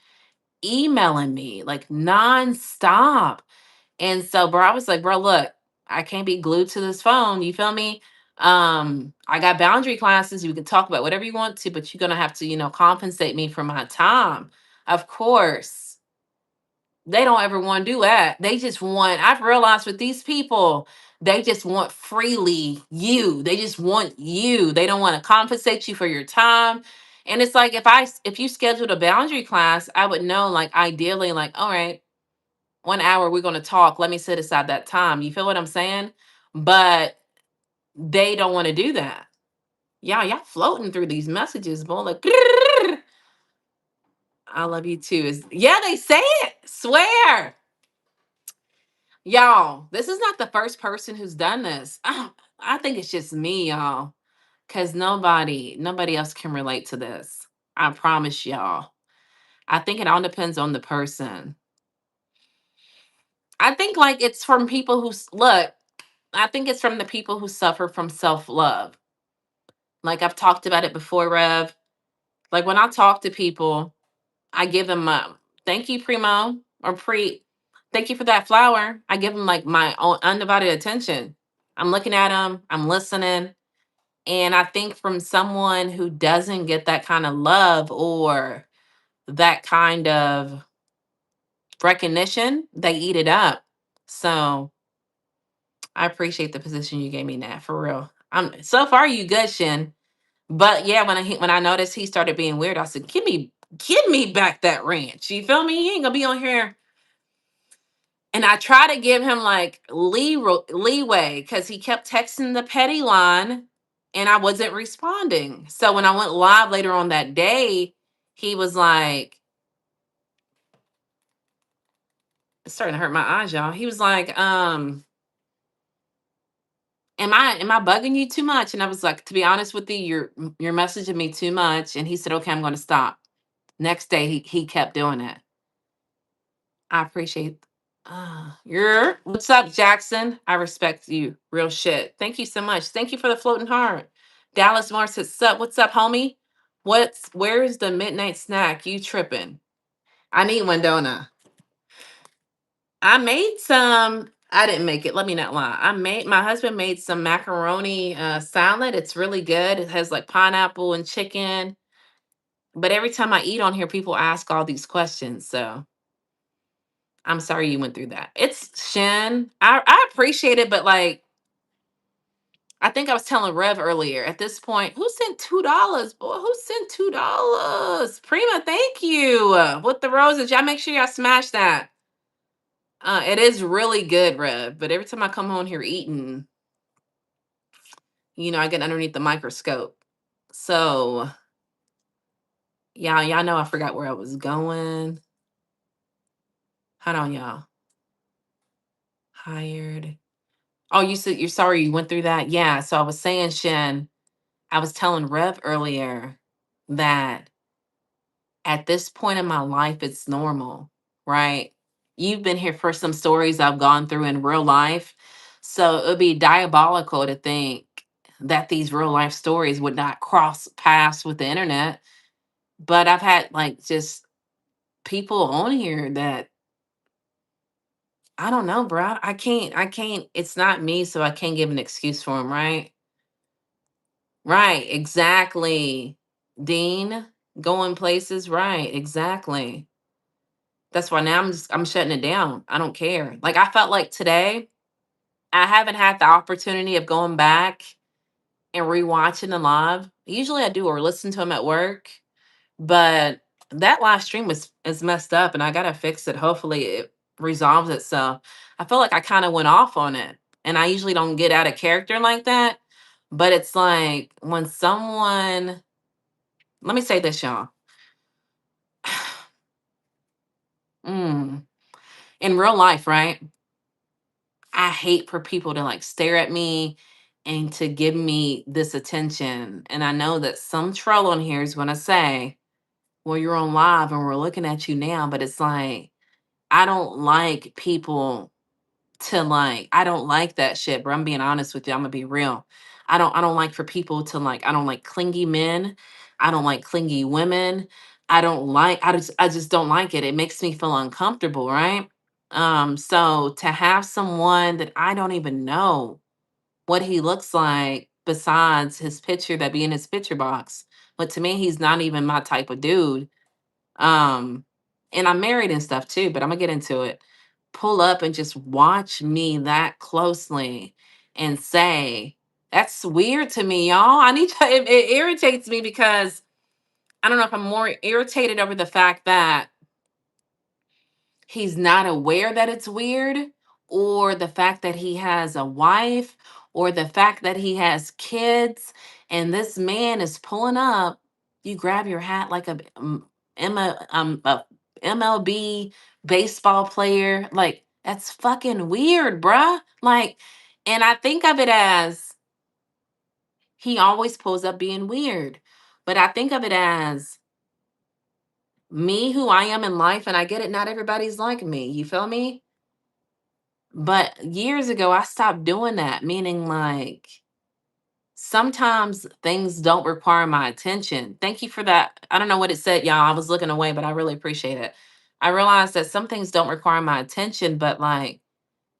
emailing me like nonstop. And so, bro, I was like, bro, look, I can't be glued to this phone. You feel me? I got boundary classes. You can talk about whatever you want to, but you're gonna have to, compensate me for my time. Of course. They don't ever want to do that. They just want, I've realized with these people, they just want freely you. They just want you. They don't want to compensate you for your time. And it's like if you scheduled a boundary class, I would know like ideally, like, all right, 1 hour we're gonna talk. Let me set aside that time. You feel what I'm saying? But they don't want to do that. Y'all floating through these messages, boy. Like, I love you too. Is yeah, they say it. Swear. Y'all, this is not the first person who's done this. I think it's just me, y'all. Cause nobody else can relate to this. I promise y'all. I think it all depends on the person. I think like it's from people look, I think it's from the people who suffer from self-love. Like I've talked about it before, Rev. Like when I talk to people, I give them thank you, Primo, or thank you for that flower. I give them like my own undivided attention. I'm looking at them, I'm listening. And I think from someone who doesn't get that kind of love or that kind of recognition, they eat it up. So I appreciate the position you gave me, Nat, for real. I'm so far you good, Shin. But yeah, when I noticed he started being weird, I said, give me back that ranch. You feel me? He ain't gonna be on here. And I try to give him like leeway because he kept texting the petty line and I wasn't responding. So when I went live later on that day, he was like, it's starting to hurt my eyes, y'all. He was like, am I bugging you too much? And I was like, to be honest with you, you're messaging me too much. And he said, okay, I'm gonna stop. Next day he kept doing it. I appreciate your what's up, Jackson? I respect you. Real shit. Thank you so much. Thank you for the floating heart. Dallas Moore says, sup, what's up, homie? Where's the midnight snack? You tripping. I need one, don't I? I made some. I didn't make it. Let me not lie. My husband made some macaroni salad. It's really good. It has like pineapple and chicken. But every time I eat on here, people ask all these questions. So I'm sorry you went through that. It's Shin. I appreciate it, but like I think I was telling Rev earlier. At this point, who sent $2, boy? Who sent $2? Prima, thank you with the roses. Y'all make sure y'all smash that. It is really good, Rev. But every time I come home here eating, I get underneath the microscope. So y'all know I forgot where I was going. Hold on, y'all. Hired. Oh, you said you're sorry you went through that? Yeah. So I was saying, Shin, I was telling Rev earlier that at this point in my life, it's normal, right? You've been here for some stories I've gone through in real life. So it would be diabolical to think that these real life stories would not cross paths with the internet. But I've had like just people on here that I don't know, bro. I can't, it's not me, so I can't give an excuse for them, right? Right, exactly. Dean, going places, right, exactly. That's why now I'm shutting it down. I don't care. Like I felt like today, I haven't had the opportunity of going back and rewatching the live. Usually I do or listen to them at work, but that live stream is messed up and I gotta fix it. Hopefully it resolves itself. I feel like I kind of went off on it. And I usually don't get out of character like that. But it's like when someone let me say this, y'all. Mm. In real life, right? I hate for people to like stare at me and to give me this attention. And I know that some troll on here is going to say, well, you're on live and we're looking at you now. But it's like, I don't like people to like, I don't like that shit, bro. I'm being honest with you. I'm going to be real. I don't like for people to like, I don't like clingy men. I don't like clingy women. I just don't like it. It makes me feel uncomfortable, right? So to have someone that I don't even know what he looks like besides his picture that be in his picture box, but to me, he's not even my type of dude. Um, and I'm married and stuff too, but I'm gonna get into it. Pull up and just watch me that closely and say, that's weird to me, y'all. I need to, it irritates me because I don't know if I'm more irritated over the fact that he's not aware that it's weird, or the fact that he has a wife, or the fact that he has kids, and this man is pulling up. You grab your hat like a MLB baseball player. Like, that's fucking weird, bruh. Like, and I think of it as he always pulls up being weird, but I think of it as me, who I am in life, and I get it, not everybody's like me, you feel me? But years ago, I stopped doing that, meaning like sometimes things don't require my attention. Thank you for that. I don't know what it said, y'all. I was looking away, but I really appreciate it. I realized that some things don't require my attention, but like,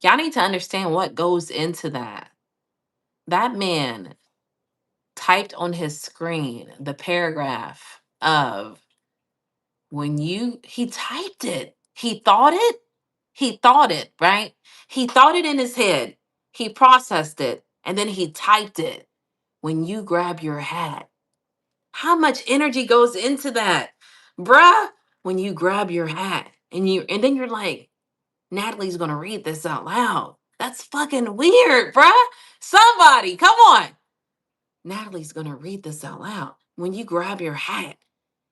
y'all need to understand what goes into that. That man typed on his screen the paragraph of he typed it. He thought it, right? He thought it in his head. He processed it and then he typed it. When you grab your hat, how much energy goes into that, bruh? When you grab your hat and then you're like, Natalie's gonna read this out loud. That's fucking weird, bruh. Somebody, come on. Natalie's gonna read this out loud. When you grab your hat,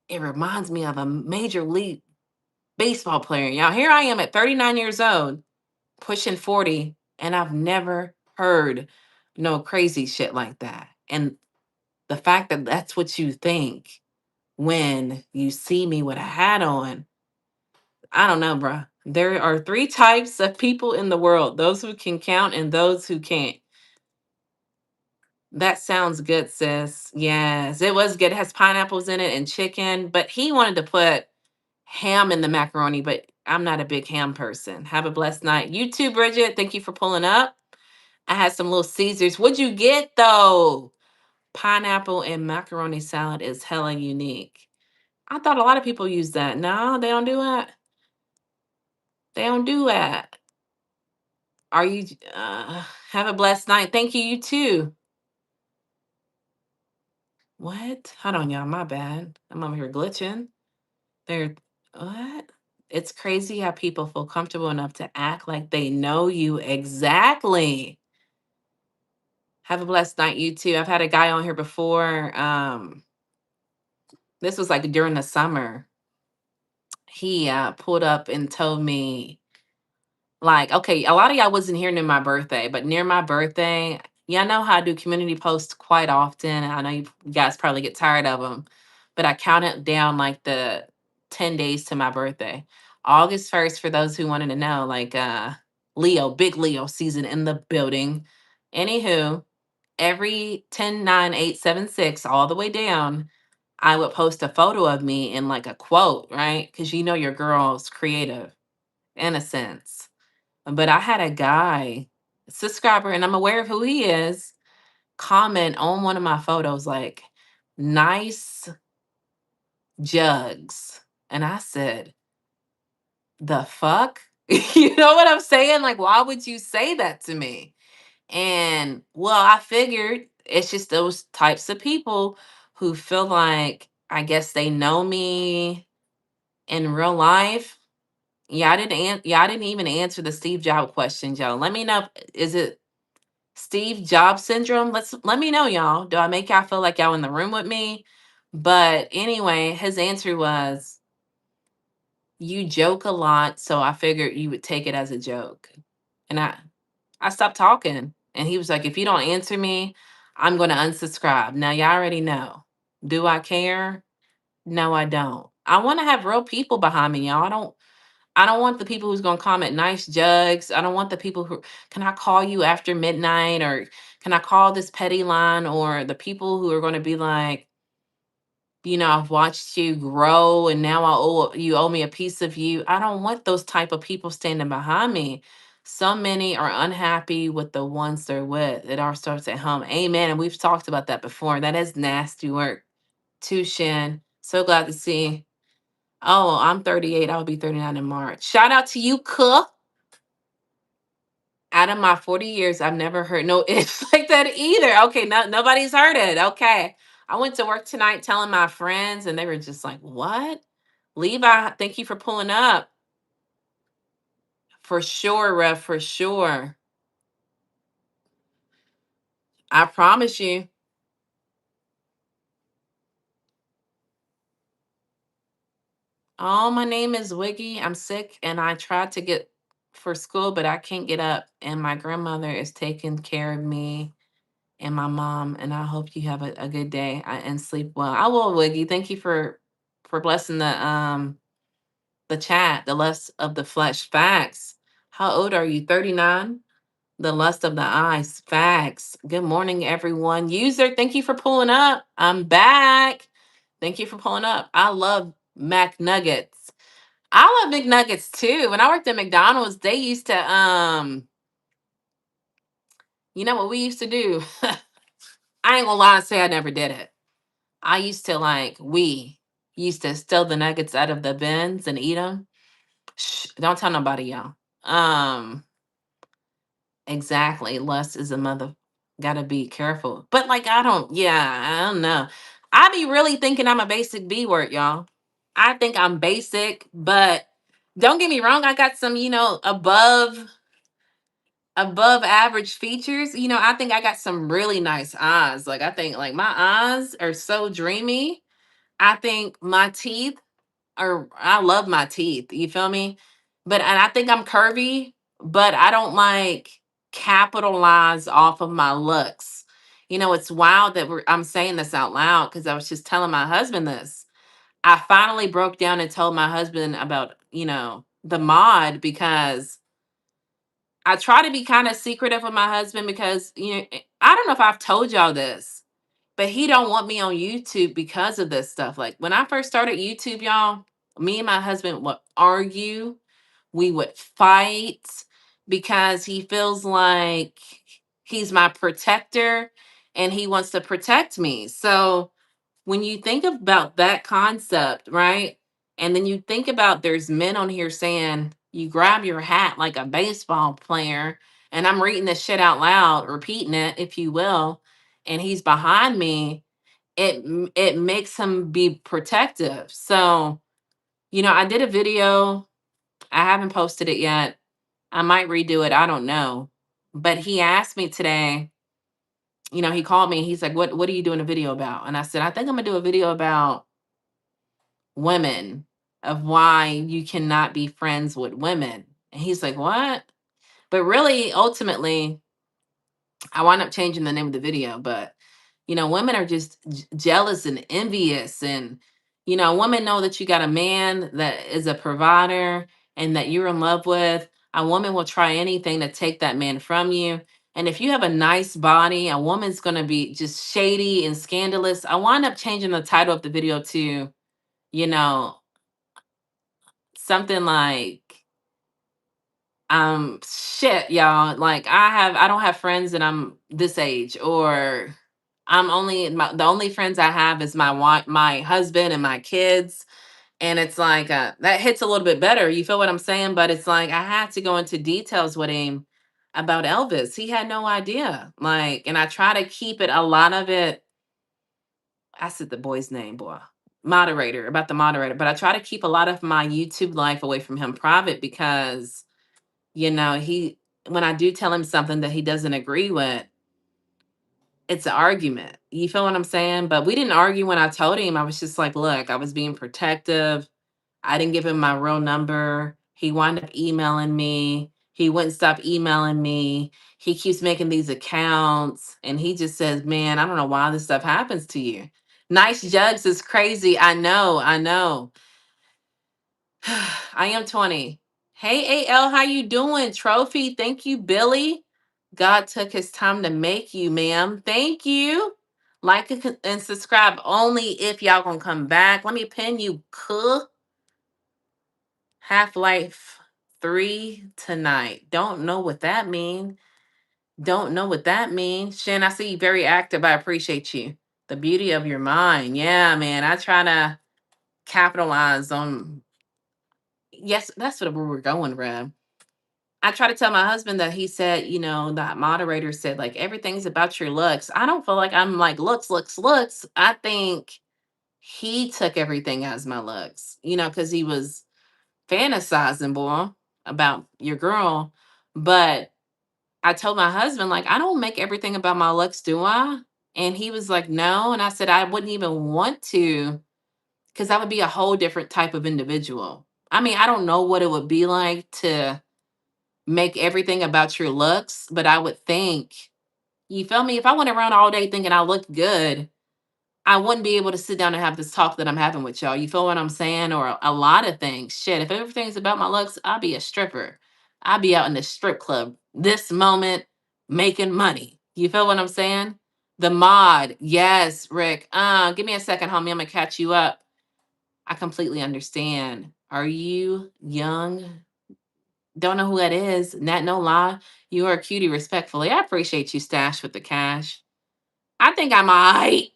it reminds me of a major league baseball player. Y'all, here I am at 39 years old, pushing 40, and I've never heard no crazy shit like that. And the fact that that's what you think when you see me with a hat on, I don't know, bruh. There are three types of people in the world: those who can count and those who can't. That sounds good, sis. Yes, it was good. It has pineapples in it and chicken, but he wanted to put ham in the macaroni, but I'm not a big ham person. Have a blessed night. You too, Bridget. Thank you for pulling up. I had some little Caesars. What'd you get though? Pineapple and macaroni salad is hella unique. I thought a lot of people use that. No, they don't do it. They don't do that. Are you have a blessed night. Thank you, you too. What? Hold on, y'all. My bad. I'm over here glitching. They're what? It's crazy how people feel comfortable enough to act like they know you exactly. Have a blessed night, you too. I've had a guy on here before. This was like during the summer. He pulled up and told me, like, okay, a lot of y'all wasn't here near my birthday, but near my birthday, y'all know how I do community posts quite often. I know you guys probably get tired of them, but I counted down like the 10 days to my birthday. August 1st, for those who wanted to know, like Leo, big Leo season in the building. Anywho, every 10, 9, 8, 7, 6, all the way down, I would post a photo of me in like a quote, right? Because you know your girl's creative in a sense. But I had a guy, subscriber, and I'm aware of who he is, comment on one of my photos like, nice jugs. And I said, the fuck? You know what I'm saying? Like, why would you say that to me? And well, I figured it's just those types of people who feel like, I guess they know me in real life. Yeah, I didn't even answer the Steve Jobs question, Joe. Let me know. Is it Steve Jobs syndrome? Let me know, y'all. Do I make y'all feel like y'all in the room with me? But anyway, his answer was, you joke a lot, so I figured you would take it as a joke. And I stopped talking. And he was like, if you don't answer me, I'm gonna unsubscribe. Now y'all already know. Do I care? No, I don't. I want to have real people behind me, y'all. I don't want the people who's gonna comment nice jugs. I don't want the people who, can I call you after midnight, or can I call this petty line, or the people who are gonna be like, I've watched you grow and now you owe me a piece of you. I don't want those type of people standing behind me. So many are unhappy with the ones they're with. It all starts at home. Amen. And we've talked about that before. That is nasty work. Too, Shin. So glad to see. Oh, I'm 38. I'll be 39 in March. Shout out to you, Cook. Out of my 40 years, I've never heard no ifs like that either. Okay, nobody's heard it. Okay. I went to work tonight telling my friends, and they were just like, what? Levi, thank you for pulling up. For sure, Rev, for sure. I promise you. Oh, my name is Wiggy. I'm sick and I tried to get for school, but I can't get up. And my grandmother is taking care of me and my mom. And I hope you have a good day and sleep well. I will, Wiggy. Thank you for blessing the chat, the lust of the flesh. Facts. How old are you? 39? The lust of the eyes. Facts. Good morning, everyone. User, thank you for pulling up. I'm back. Thank you for pulling up. I love Mac Nuggets. I love McNuggets too. When I worked at McDonald's, they used to you know what we used to do? I ain't gonna lie and say I never did it. I used to we used to steal the nuggets out of the bins and eat them. Shh, don't tell nobody, y'all. Um, exactly. Lust is a mother. Gotta be careful. But I don't know. I be really thinking I'm a basic B word, y'all. I think I'm basic, but don't get me wrong, I got some, above average features. I think I got some really nice eyes. Like I think like my eyes are so dreamy. I think my teeth I love my teeth. You feel me? And I think I'm curvy, but I don't capitalize off of my looks. It's wild that I'm saying this out loud because I was just telling my husband this. I finally broke down and told my husband about, the mod because I try to be kind of secretive with my husband because I don't know if I've told y'all this, but he don't want me on YouTube because of this stuff. Like when I first started YouTube, y'all, me and my husband would argue, we would fight because he feels like he's my protector and he wants to protect me. So when you think about that concept, right? And then you think about there's men on here saying you grab your hat like a baseball player, and I'm reading this shit out loud, repeating it, if you will, and he's behind me, it makes him be protective. So, I did a video. I haven't posted it yet. I might redo it. I don't know. But he asked me today, he called me. He's like, what are you doing a video about? And I said, I think I'm gonna do a video about women, of why you cannot be friends with women. And he's like, what? But really, ultimately, I wound up changing the name of the video. But, women are just jealous and envious. And, women know that you got a man that is a provider and that you're in love with. A woman will try anything to take that man from you. And if you have a nice body, a woman's going to be just shady and scandalous. I wound up changing the title of the video to, you know, something like shit, y'all, like I don't have friends and I'm this age, or the only friends I have is my husband and my kids. And it's like that hits a little bit better, you feel what I'm saying? But it's like I had to go into details with him about Elvis. He had no idea, and I try to keep it, a lot of it. I said the boy's name, boy. Moderator, about the moderator. But I try to keep a lot of my YouTube life away from him private because, he, when I do tell him something that he doesn't agree with, it's an argument. You feel what I'm saying? But we didn't argue when I told him. I was just like, look, I was being protective. I didn't give him my real number. He wound up emailing me. He wouldn't stop emailing me. He keeps making these accounts and he just says, man, I don't know why this stuff happens to you. Nice jugs is crazy. I know. I know. I am 20. Hey AL, how you doing? Trophy, thank you, Billy. God took his time to make you, ma'am. Thank you. Like and subscribe only if y'all gonna come back. Let me pin you, cool. Half-Life 3 tonight. Don't know what that mean. Don't know what that means. Shan, I see you very active. I appreciate you. The beauty of your mind. Yeah, man. I try to. capitalize on. Yes, that's what where we're going, Rev. I try to tell my husband that he said, that moderator said, like, everything's about your looks. I don't feel like I'm like, looks, looks, looks. I think he took everything as my looks, because he was fantasizing, boy, about your girl. But I told my husband, like, I don't make everything about my looks, do I? And he was like, no. And I said, I wouldn't even want to, because that would be a whole different type of individual. I mean, I don't know what it would be like to make everything about your looks, but I would think, you feel me? If I went around all day thinking I looked good, I wouldn't be able to sit down and have this talk that I'm having with y'all. You feel what I'm saying? Or a lot of things. Shit, if everything's about my looks, I'll be a stripper. I'll be out in the strip club this moment making money. You feel what I'm saying? The mod. Yes, Rick. Give me a second, homie. I'm gonna catch you up. I completely understand. Are you young? Don't know who that is. Not no lie. You are a cutie respectfully. I appreciate you, Stash, with the cash. I think I'm alright.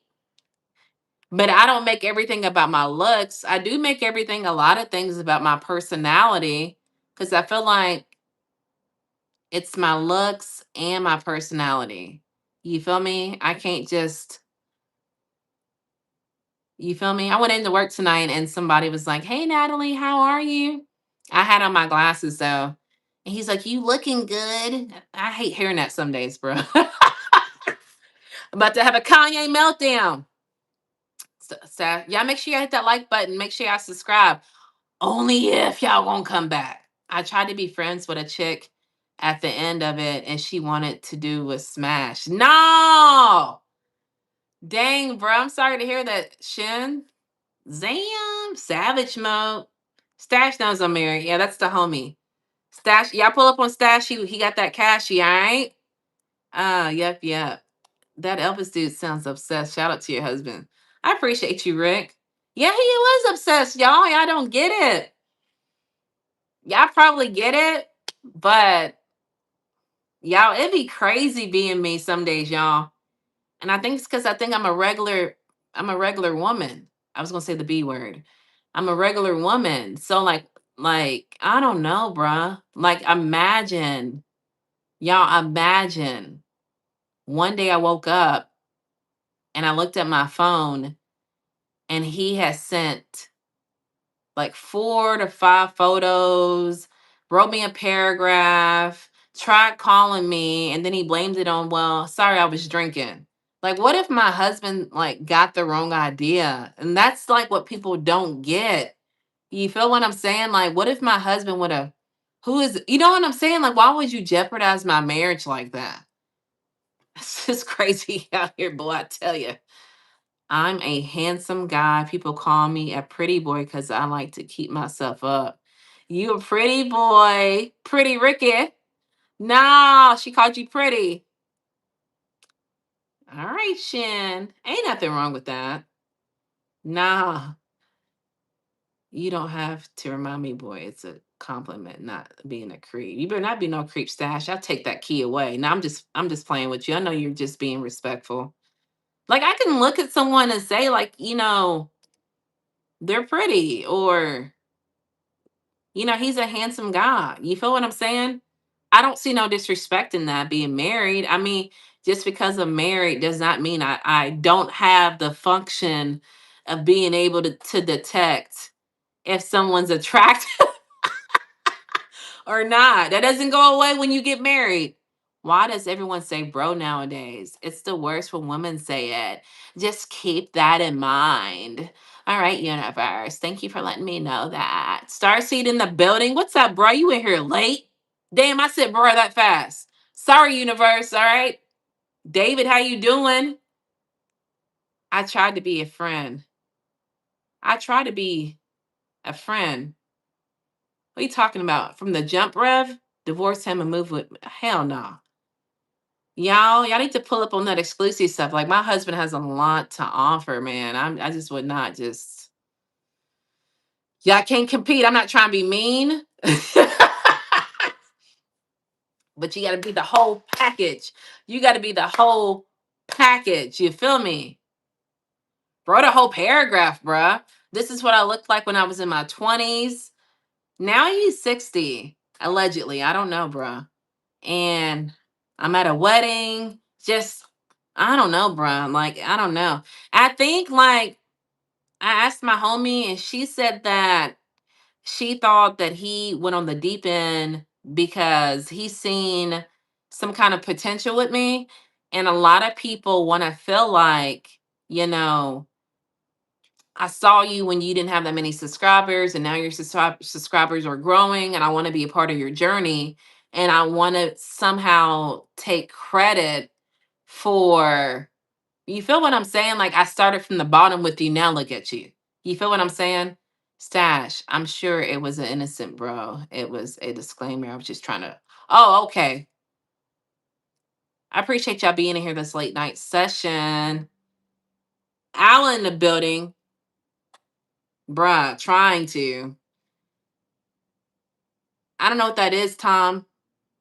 But I don't make everything about my looks. I do make everything a lot of things about my personality because I feel like it's my looks and my personality. You feel me? I can't just, you feel me? I went into work tonight and somebody was like, "Hey, Natalie, how are you?" I had on my glasses though. And he's like, "You looking good." I hate hearing that some days, bro. I'm about to have a Kanye meltdown. So, yeah, make sure you hit that like button. Make sure y'all subscribe. Only if y'all won't come back. I tried to be friends with a chick at the end of it, and she wanted to do a smash. No! Dang, bro. I'm sorry to hear that, Shin. Zam. Savage mode. Stash knows I'm married. Yeah, that's the homie. Stash. Y'all pull up on Stash. He got that cashy, all right? Yep, yep. That Elvis dude sounds obsessed. Shout out to your husband. I appreciate you, Rick. Yeah, he was obsessed, y'all. Y'all don't get it. Y'all probably get it, but y'all, it'd be crazy being me some days, y'all. And I think it's because I think I'm a regular woman. I was gonna say the B word. I'm a regular woman. So like, I don't know, bruh. Like, imagine one day I woke up and I looked at my phone and he has sent like 4 to 5 photos, wrote me a paragraph, tried calling me, and then he blamed it on, well, sorry, I was drinking. Like, what if my husband like got the wrong idea? And that's like what people don't get. You feel what I'm saying? Like, what if my husband would have who is you know what I'm saying? Like, why would you jeopardize my marriage like that? It's just crazy out here, boy, I tell you. I'm a handsome guy. People call me a pretty boy because I like to keep myself up. You a pretty boy. Pretty Ricky. No, she called you pretty. All right, Shin. Ain't nothing wrong with that. Nah, you don't have to remind me, boy. It's a compliment, not being a creep. You better not be no creep, Stash. I'll take that key away. Now I'm just playing with you. I know you're just being respectful. Like, I can look at someone and say, like, they're pretty, or he's a handsome guy. You feel what I'm saying? I don't see no disrespect in that being married. I mean, just because I'm married does not mean I don't have the function of being able to detect if someone's attractive or not. That doesn't go away when you get married. Why does everyone say bro nowadays? It's the worst when women say it. Just keep that in mind. All right, universe. Thank you for letting me know that. Starseed in the building. What's up, bro? You in here late? Damn, I said bro that fast. Sorry, universe. All right. David, how you doing? I tried to be a friend. I try to be a friend. What are you talking about? From the jump, Rev? Divorce him and move with hell no. Y'all need to pull up on that exclusive stuff. Like, my husband has a lot to offer, man. I just would not just y'all can't compete. I'm not trying to be mean. But you gotta be the whole package. You gotta be the whole package. You feel me? Wrote a whole paragraph, bruh. This is what I looked like when I was in my 20s. Now he's 60, allegedly. I don't know, bruh. And I'm at a wedding. Just, I don't know, bruh. Like, I don't know. I think, like, I asked my homie, and she said that she thought that he went on the deep end because he's seen some kind of potential with me. And a lot of people want to feel like, you know, I saw you when you didn't have that many subscribers, and now your subscribers are growing, and I want to be a part of your journey. And I want to somehow take credit for, you feel what I'm saying? Like, I started from the bottom with you. Now look at you. You feel what I'm saying? Stash, I'm sure it was an innocent, bro. It was a disclaimer. I was just trying to. Oh, okay. I appreciate y'all being in here this late night session. Alan in the building, bruh, trying to. I don't know what that is, Tom.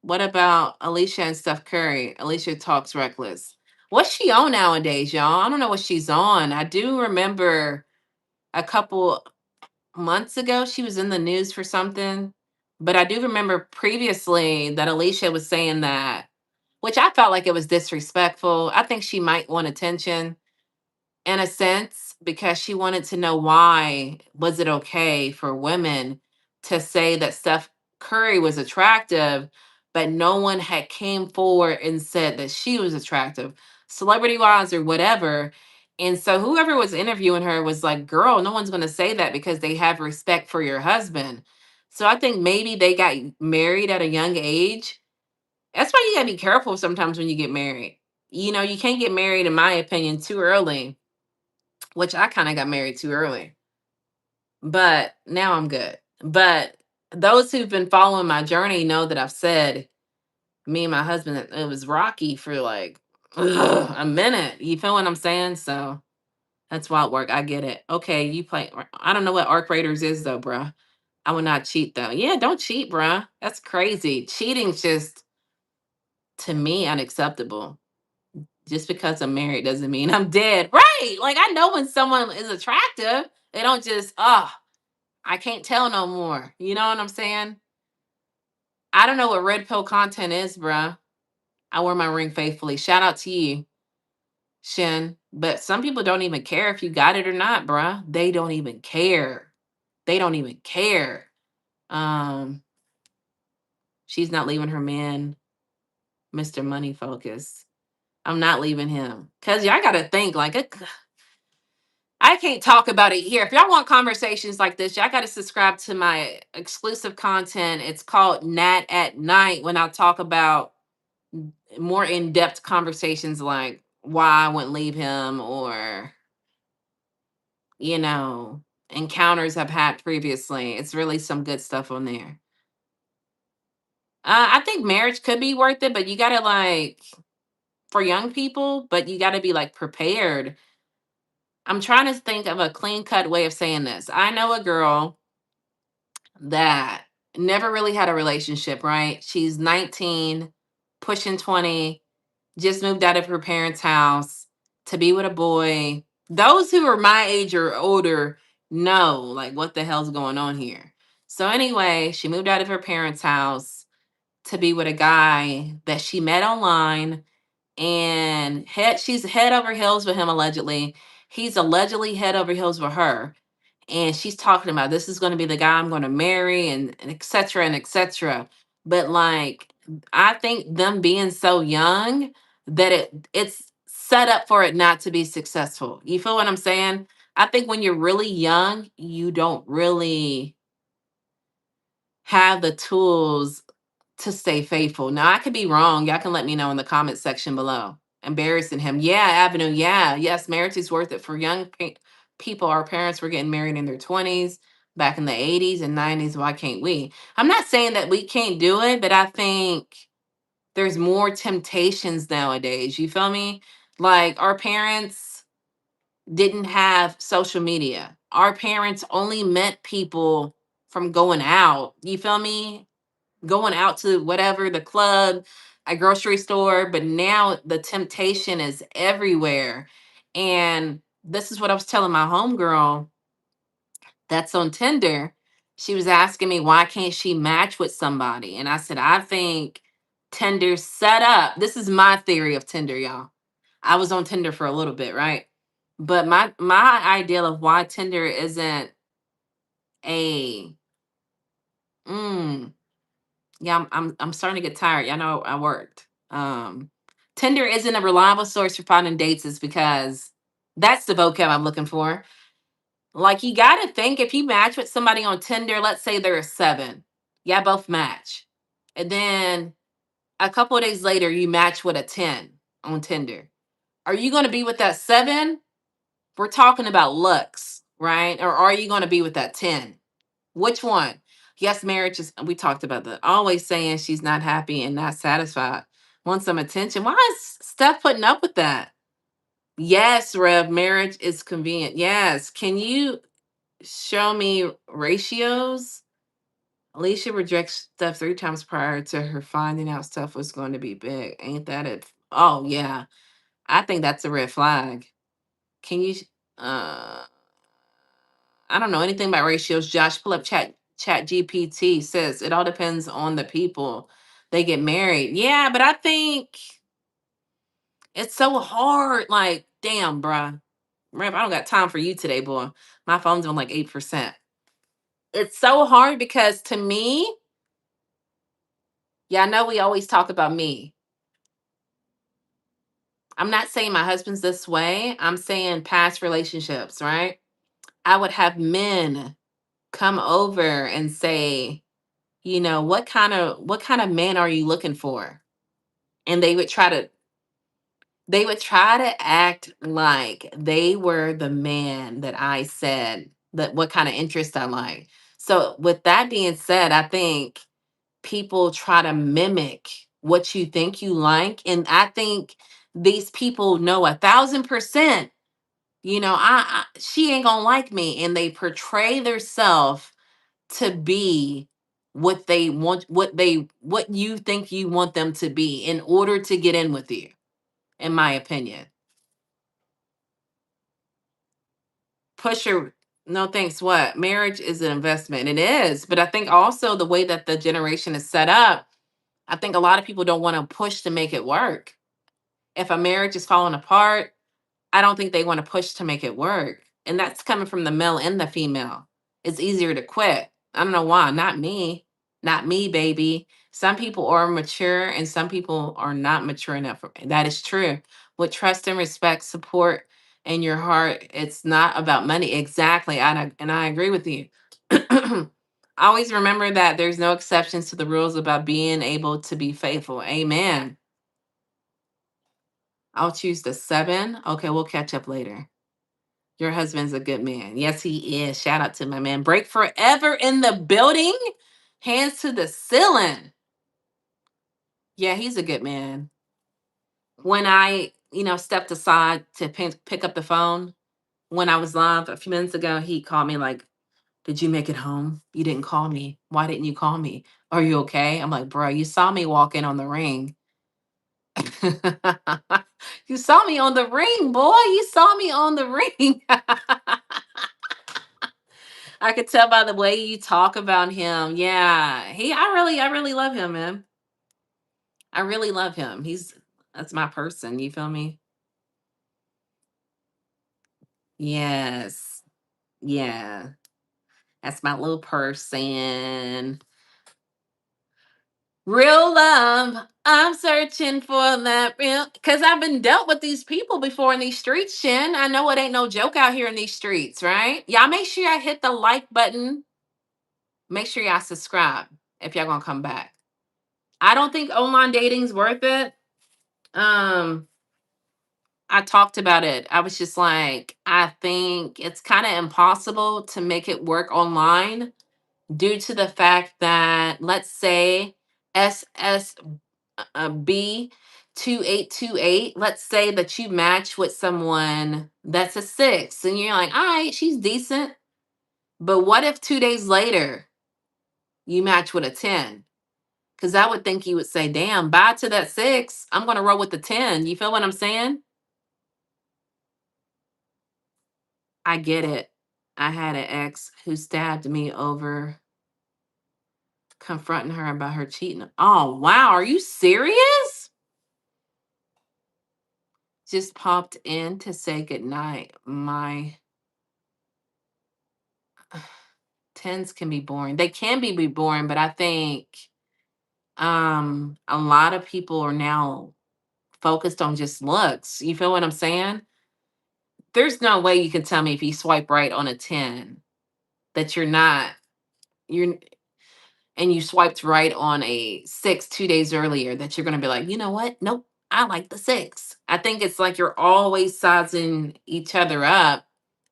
What about Alicia and Steph Curry? Alicia talks reckless. What's she on nowadays, y'all? I don't know what she's on. I do remember a couple months ago she was in the news for something, but I do remember previously that Alicia was saying that, which I felt like it was disrespectful. I think she might want attention in a sense, because she wanted to know why was it okay for women to say that Steph Curry was attractive, but no one had came forward and said that she was attractive, celebrity wise or whatever. And so whoever was interviewing her was like, girl, no one's going to say that because they have respect for your husband. So I think maybe they got married at a young age. That's why you got to be careful sometimes when you get married. You know, you can't get married, in my opinion, too early, which I kind of got married too early, but now I'm good. But those who've been following my journey know that I've said, me and my husband, it was rocky for like a minute. You feel what I'm saying? So that's wild work. I get it. Okay, you play. I don't know what Arc Raiders is though, bruh. I would not cheat though. Yeah, don't cheat, bruh. That's crazy. Cheating's just, to me, unacceptable. Just because I'm married doesn't mean I'm dead. Right. Like, I know when someone is attractive, they don't just, oh, I can't tell no more. You know what I'm saying? I don't know what red pill content is, bruh. I wear my ring faithfully. Shout out to you, Shin. But some people don't even care if you got it or not, bruh. They don't even care. They don't even care. Um, she's not leaving her man, Mr. Money Focus. I'm not leaving him. Cause y'all gotta think like I can't talk about it here. If y'all want conversations like this, y'all got to subscribe to my exclusive content. It's called Nat at Night, when I talk about more in depth conversations like why I wouldn't leave him, or, you know, encounters I've had previously. It's really some good stuff on there. I think marriage could be worth it, but you got to, like, for young people, but you got to be like prepared. I'm trying to think of a clean cut way of saying this. I know a girl that never really had a relationship, right? She's 19, pushing 20, just moved out of her parents' house to be with a boy. Those who are my age or older know, like, what the hell's going on here. So, anyway, she moved out of her parents' house to be with a guy that she met online, and she's head over heels with him, allegedly. He's allegedly head over heels with her, and she's talking about, this is going to be the guy I'm going to marry, and et cetera and et cetera. But, like, I think them being so young that it's set up for it not to be successful. You feel what I'm saying? I think when you're really young, you don't really have the tools to stay faithful. Now, I could be wrong. Y'all can let me know in the comment section below. Embarrassing him. Yeah, Avenue. Yeah. Yes, marriage is worth it for young people. Our parents were getting married in their 20s back in the 80s and 90s. Why can't we? I'm not saying that we can't do it, but I think there's more temptations nowadays. You feel me? Like, our parents didn't have social media. Our parents only met people from going out. You feel me? Going out to whatever, the club, a grocery store, but now the temptation is everywhere. And this is what I was telling my homegirl that's on Tinder. She was asking me why can't she match with somebody? And I said, I think Tinder's set up. This is my theory of Tinder, y'all. I was on Tinder for a little bit, right? But my ideal of why Tinder isn't a mm, yeah, I'm starting to get tired. Y'all know I worked. Tinder isn't a reliable source for finding dates is because that's the vocab I'm looking for. Like you got to think if you match with somebody on Tinder, let's say they're a 7. Yeah, both match. And then a couple of days later you match with a 10 on Tinder. Are you going to be with that 7? We're talking about looks, right? Or are you going to be with that 10? Which one? Yes, marriage is, we talked about that. Always saying she's not happy and not satisfied. Want some attention. Why is Steph putting up with that? Yes, Rev, marriage is convenient. Yes. Can you show me ratios? Alicia rejects stuff 3 times prior to her finding out stuff was going to be big. Ain't that it? Oh, yeah. I think that's a red flag. Can you, uh, I don't know anything about ratios. Josh, pull up chat GPT says it all depends on the people. They get married. Yeah, but I think it's so hard. Like, damn, bruh. Rep, I don't got time for you today, boy. My phone's on like 8%. It's so hard because to me, yeah, I know we always talk about me. I'm not saying my husband's this way. I'm saying past relationships, right? I would have men come over and say, what kind of man are you looking for? And they would try to act like they were the man that I said that what kind of interest I like. So with that being said, I think people try to mimic what you think you like. And I think these people know 1,000%, she ain't gonna like me. And they portray themselves to be what they want, what you think you want them to be in order to get in with you, in my opinion. Pusher, no thanks. What? Marriage is an investment. It is. But I think also the way that the generation is set up, I think a lot of people don't want to push to make it work. If a marriage is falling apart, I don't think they want to push to make it work. And that's coming from the male and the female. It's easier to quit. I don't know why. Not me. Not me, baby. Some people are mature and some people are not mature enough. That is true. With trust and respect, support in your heart, it's not about money. Exactly. And I agree with you. Always remember that there's no exceptions to the rules about being able to be faithful. Amen. I'll choose the 7. Okay, we'll catch up later. Your husband's a good man. Yes, he is. Shout out to my man. Break forever in the building. Hands to the ceiling. Yeah, he's a good man. When I, stepped aside to pick up the phone, when I was live a few minutes ago, he called me like, did you make it home? You didn't call me. Why didn't you call me? Are you okay? I'm like, bro, you saw me walk in on the ring. You saw me on the ring, boy. You saw me on the ring. I could tell by the way you talk about him. Yeah. I really love him, man. I really love him. That's my person. You feel me? Yes. Yeah. That's my little person. Real love. I'm searching for that real because I've been dealt with these people before in these streets, Shin. I know it ain't no joke out here in these streets, right? Y'all make sure y'all hit the like button. Make sure y'all subscribe if y'all gonna come back. I don't think online dating's worth it. Um, I talked about it. I was just like, I think it's kind of impossible to make it work online due to the fact that, let's say, SSB 2828, let's say that you match with someone that's a 6, and you're like, all right, she's decent. But what if 2 days later you match with a 10? Because I would think you would say, damn, bye to that 6. I'm going to roll with the 10. You feel what I'm saying? I get it. I had an ex who stabbed me over confronting her about her cheating. Oh, wow. Are you serious? Just popped in to say goodnight. My tens can be boring. They can be boring, but I think a lot of people are now focused on just looks. You feel what I'm saying? There's no way you can tell me if you swipe right on a 10 that you're and you swiped right on a 6 2 days earlier that you're gonna be like, you know what? Nope, I like the 6. I think it's like you're always sizing each other up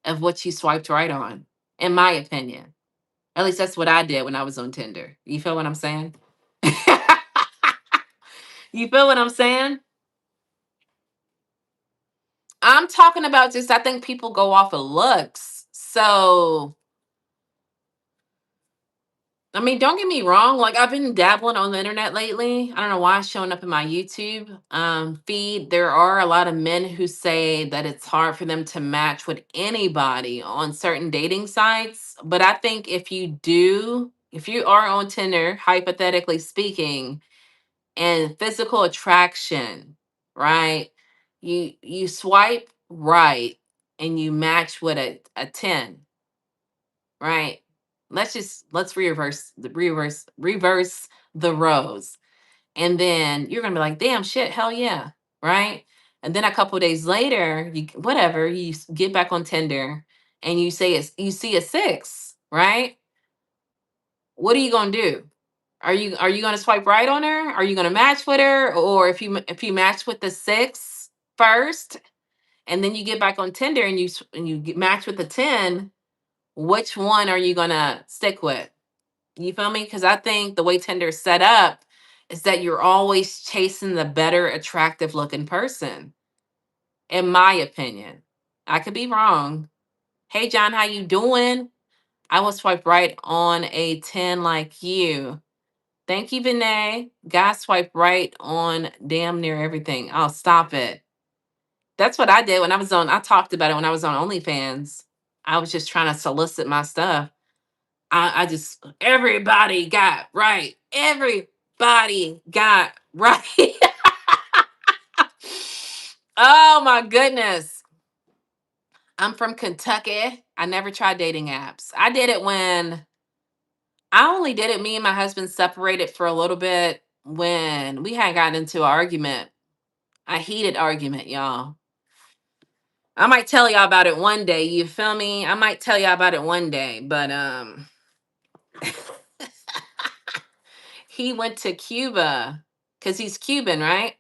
of what you swiped right on, in my opinion. At least that's what I did when I was on Tinder. You feel what I'm saying? You feel what I'm saying? I'm talking about just I think people go off of looks. So I mean, don't get me wrong. Like I've been dabbling on the internet lately. I don't know why it's showing up in my YouTube feed. There are a lot of men who say that it's hard for them to match with anybody on certain dating sites. But I think if you are on Tinder, hypothetically speaking, and physical attraction, right? You swipe right and you match with a 10, right? Let's reverse the rows. And then you're gonna be like, damn shit, hell yeah, right? And then a couple days later, you get back on Tinder and you see a 6, right? What are you gonna do? Are you gonna swipe right on her? Are you gonna match with her? Or if you match with the 6 first, and then you get back on Tinder and match with the 10, which one are you gonna stick with? You feel me? Because I think the way Tinder's set up is that you're always chasing the better, attractive looking person, in my opinion. I could be wrong. Hey John, how you doing? I will swipe right on a 10 like you. Thank you, Vinay. Guys swipe right on damn near everything. Oh, stop it. That's what I did I talked about it when I was on OnlyFans. I was just trying to solicit my stuff. I just, everybody got right. Everybody got right. Oh my goodness. I'm from Kentucky. I never tried dating apps. I only did it, me and my husband separated for a little bit when we had gotten into an argument, a heated argument, y'all. I might tell y'all about it one day. You feel me? I might tell y'all about it one day, but he went to Cuba because he's Cuban, right?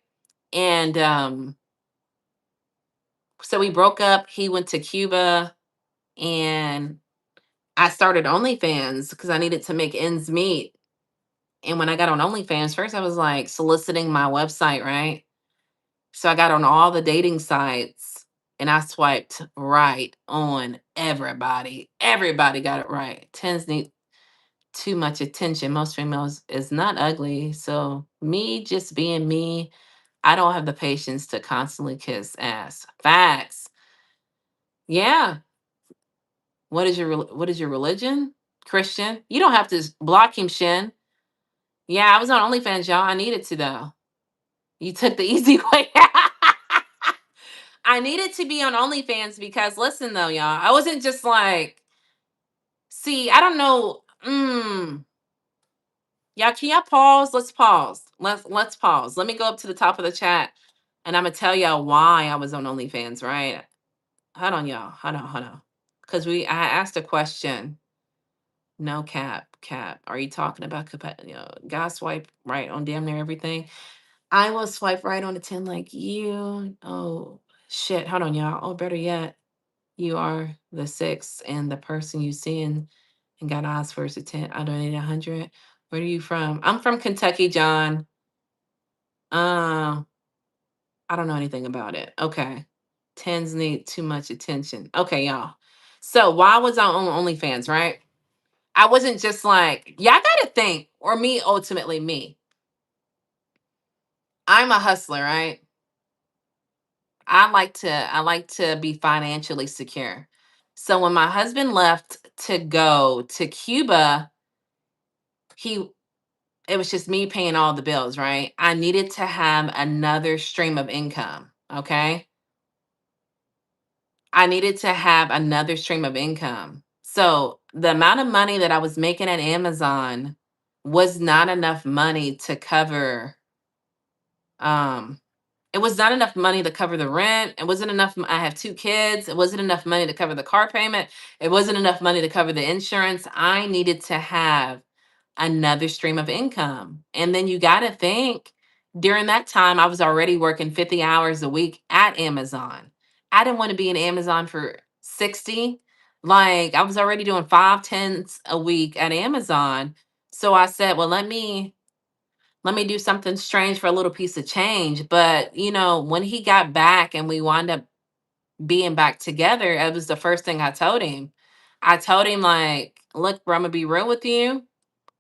And so we broke up. He went to Cuba, and I started OnlyFans because I needed to make ends meet. And when I got on OnlyFans, first I was like soliciting my website, right? So I got on all the dating sites and I swiped right on everybody. Everybody got it right. Tens need too much attention. Most females is not ugly. So me just being me, I don't have the patience to constantly kiss ass. Facts. Yeah. What is your religion? Christian. You don't have to block him, Shin. Yeah, I was on OnlyFans, y'all. I needed to though. You took the easy way. I needed to be on OnlyFans because listen though, y'all, I wasn't just like, see, I don't know. Y'all, can y'all pause? Let's pause. Let's pause. Let me go up to the top of the chat and I'm gonna tell y'all why I was on OnlyFans, right? Hold on, y'all. Hold on. Because I asked a question. No cap. Are you talking about guys swipe right on damn near everything? I will swipe right on a 10 like you. Oh shit. Hold on, y'all. Oh, better yet. You are the 6 and the person you seen and got eyes for is a 10. I donated 100. Where are you from? I'm from Kentucky, John. Uh, I don't know anything about it. Okay. Tens need too much attention. Okay, y'all. So why was I on OnlyFans, right? I wasn't just like, y'all gotta think, or me, ultimately me. I'm a hustler, right? I like to be financially secure. So when my husband left to go to Cuba, he it was just me paying all the bills, right? I needed to have another stream of income, okay? I needed to have another stream of income. So the amount of money that I was making at Amazon was not enough money to cover um it was not enough money to cover the rent. It wasn't enough. I have two kids. It wasn't enough money to cover the car payment. It wasn't enough money to cover the insurance. I needed to have another stream of income. And then you got to think during that time, I was already working 50 hours a week at Amazon. I didn't want to be in Amazon for 60. Like I was already doing 5 tens a week at Amazon. So I said, well, let me do something strange for a little piece of change. But, when he got back and we wound up being back together, it was the first thing I told him. I told him, like, look, bro, I'm going to be real with you.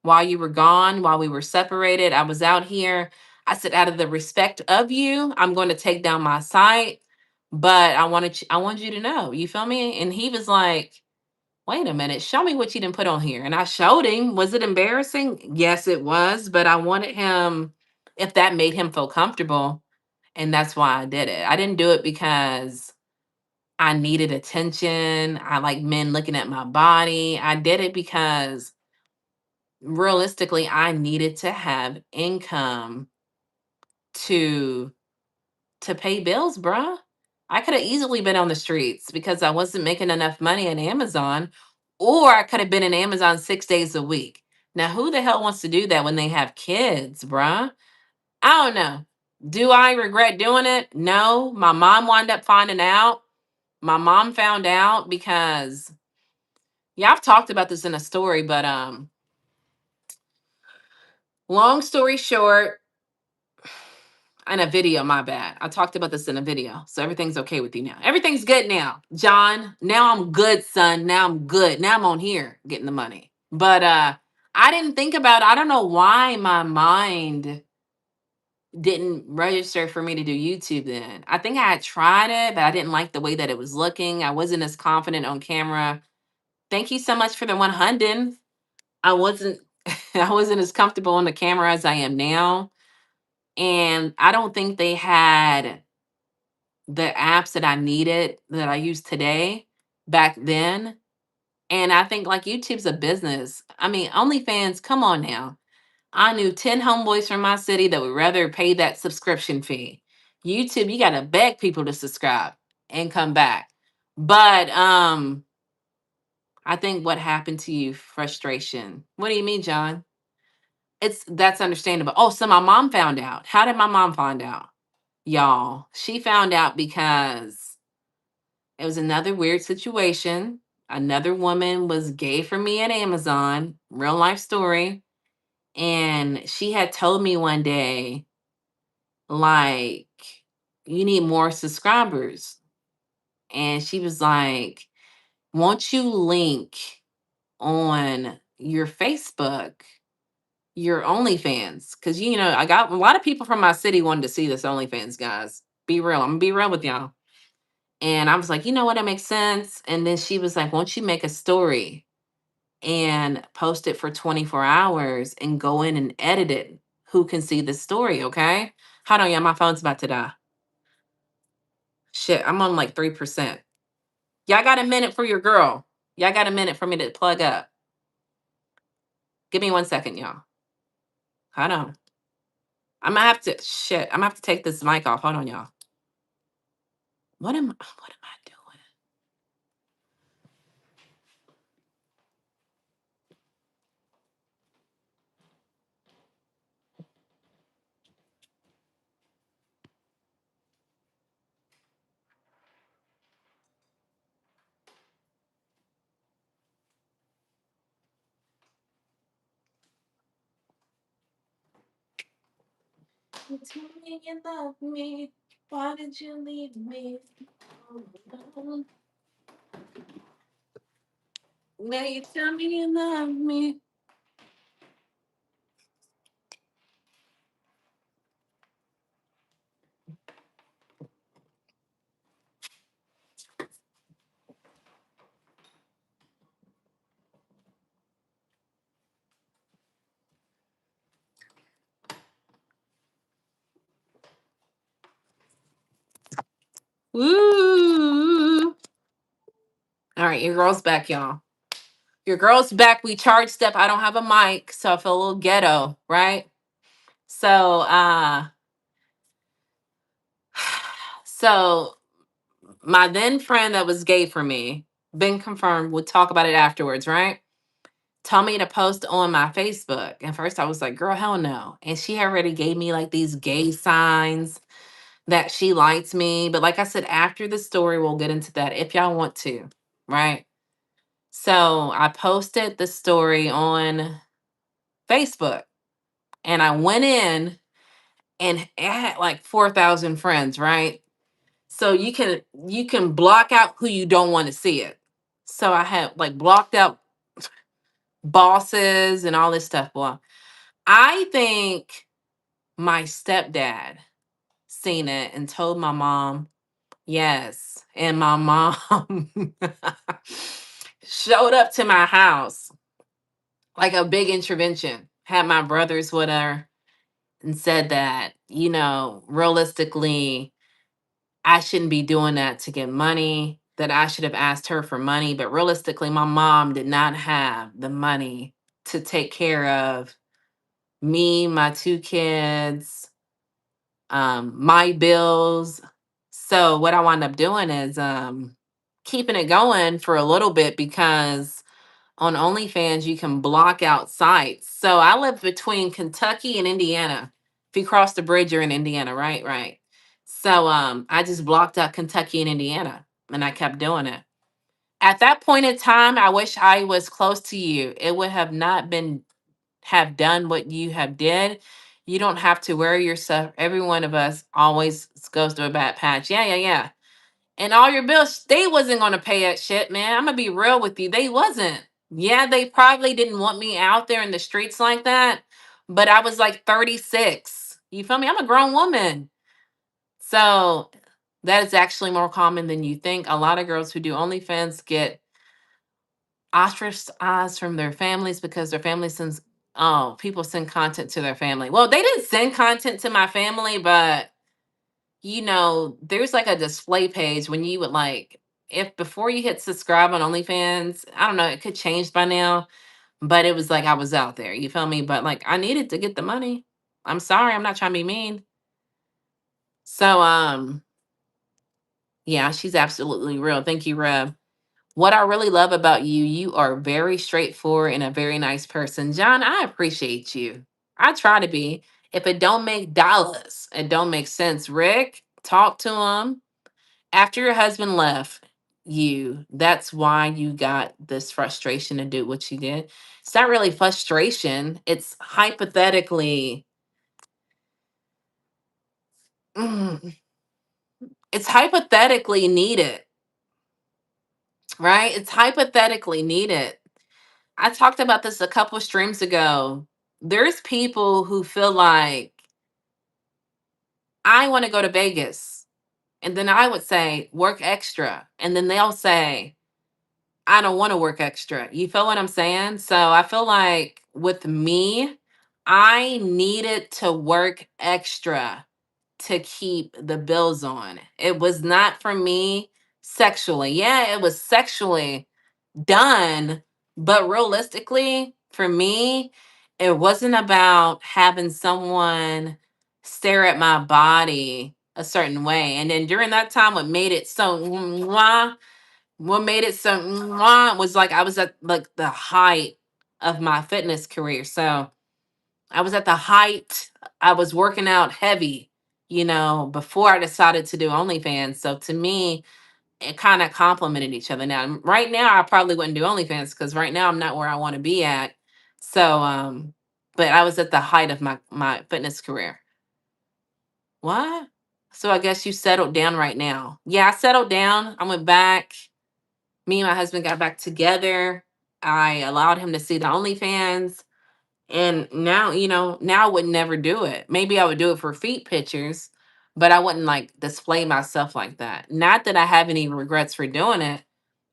While you were gone, while we were separated, I was out here. I said, out of the respect of you, I'm going to take down my site. But I want you to know, you feel me? And he was like, wait a minute, show me what you didn't put on here. And I showed him. Was it embarrassing? Yes, it was. But I wanted him, if that made him feel comfortable. And that's why I did it. I didn't do it because I needed attention. I like men looking at my body. I did it because realistically, I needed to have income to pay bills, bruh. I could have easily been on the streets because I wasn't making enough money on Amazon, or I could have been in Amazon 6 days a week. Now, who the hell wants to do that when they have kids, bruh? I don't know. Do I regret doing it? No. My mom wound up finding out. My mom found out because, yeah, I've talked about this in a story, but long story short, in a video, my bad. I talked about this in a video. So everything's okay with you now. Everything's good now. John, now I'm good, son. Now I'm good. Now I'm on here getting the money. But I didn't think about I don't know why my mind didn't register for me to do YouTube then. I think I had tried it, but I didn't like the way that it was looking. I wasn't as confident on camera. Thank you so much for the 100. I wasn't I wasn't as comfortable on the camera as I am now. And I don't think they had the apps that I needed that I use today back then. And I think like YouTube's a business. I mean, OnlyFans, come on now. I knew 10 homeboys from my city that would rather pay that subscription fee. YouTube, you gotta beg people to subscribe and come back. But I think what happened to you, frustration. What do you mean, John? That's understandable. Oh, so my mom found out. How did my mom find out? Y'all, she found out because it was another weird situation. Another woman was gay for me at Amazon, real life story. And she had told me one day, like, you need more subscribers. And she was like, won't you link on your Facebook, your OnlyFans? Because, I got a lot of people from my city wanted to see this OnlyFans, guys. Be real. I'm going to be real with y'all. And I was like, you know what? It makes sense. And then she was like, won't you make a story and post it for 24 hours and go in and edit it? Who can see the story? Okay. Hold on, y'all. My phone's about to die. Shit, I'm on like 3%. Y'all got a minute for your girl. Y'all got a minute for me to plug up. Give me 1 second, y'all. Hold on. I'm gonna have to take this mic off. Hold on, y'all. What am I doing? You told me you love me. Why did you leave me? Oh, now you tell me you love me. Woo! All right, your girl's back, y'all. Your girl's back. We charged up. I don't have a mic, so I feel a little ghetto, right? So, so my then friend that was gay for me, been confirmed, we'll talk about it afterwards, right? Told me to post on my Facebook. And first I was like, girl, hell no. And she already gave me like these gay signs that she liked me. But like I said, after the story, we'll get into that if y'all want to, right? So I posted the story on Facebook and I went in and it had like 4,000 friends, right? So you can block out who you don't want to see it. So I had like blocked out bosses and all this stuff. Well, I think my stepdad seen it and told my mom, yes. And my mom showed up to my house like a big intervention, had my brothers with her and said that, realistically, I shouldn't be doing that to get money, that I should have asked her for money. But realistically, my mom did not have the money to take care of me, my two kids, my bills. So what I wound up doing is keeping it going for a little bit because on OnlyFans you can block out sites. So I live between Kentucky and Indiana. If you cross the bridge, you're in Indiana, right? Right. So I just blocked out Kentucky and Indiana and I kept doing it. At that point in time, I wish I was close to you. It would have not been have done what you have did. You don't have to worry yourself. Every one of us always goes through a bad patch. Yeah, yeah, yeah. And all your bills, they wasn't gonna pay that shit, man. I'm gonna be real with you. They wasn't. Yeah, they probably didn't want me out there in the streets like that. But I was like 36. You feel me? I'm a grown woman. So that is actually more common than you think. A lot of girls who do OnlyFans get ostracized from their families because their family sends people send content to their family. Well, they didn't send content to my family, but there's like a display page when you would like if before you hit subscribe on OnlyFans, I don't know, it could change by now, but it was like I was out there. You feel me? But like I needed to get the money. I'm sorry, I'm not trying to be mean. So yeah, she's absolutely real. Thank you, Rev. What I really love about you, you are very straightforward and a very nice person. John, I appreciate you. I try to be. If it don't make dollars, it don't make sense. Rick, talk to him. After your husband left you, that's why you got this frustration to do what you did. It's not really frustration. Mm, it's hypothetically needed, right? It's hypothetically needed. I talked about this a couple streams ago. There's people who feel like I want to go to Vegas. And then I would say, work extra. And then they'll say, I don't want to work extra. You feel what I'm saying? So I feel like with me, I needed to work extra to keep the bills on. It was not for me sexually. Yeah, it was sexually done. But realistically, for me, it wasn't about having someone stare at my body a certain way. And then during that time, what made it so was like I was at like the height of my fitness career. So I was at the height. I was working out heavy, before I decided to do OnlyFans. So to me, it kind of complemented each other. Now, right now, I probably wouldn't do OnlyFans because right now I'm not where I want to be at. So, but I was at the height of my fitness career. What? So I guess you settled down right now. Yeah, I settled down. I went back. Me and my husband got back together. I allowed him to see the OnlyFans. And now, now I would never do it. Maybe I would do it for feet pictures, but I wouldn't like display myself like that. Not that I have any regrets for doing it.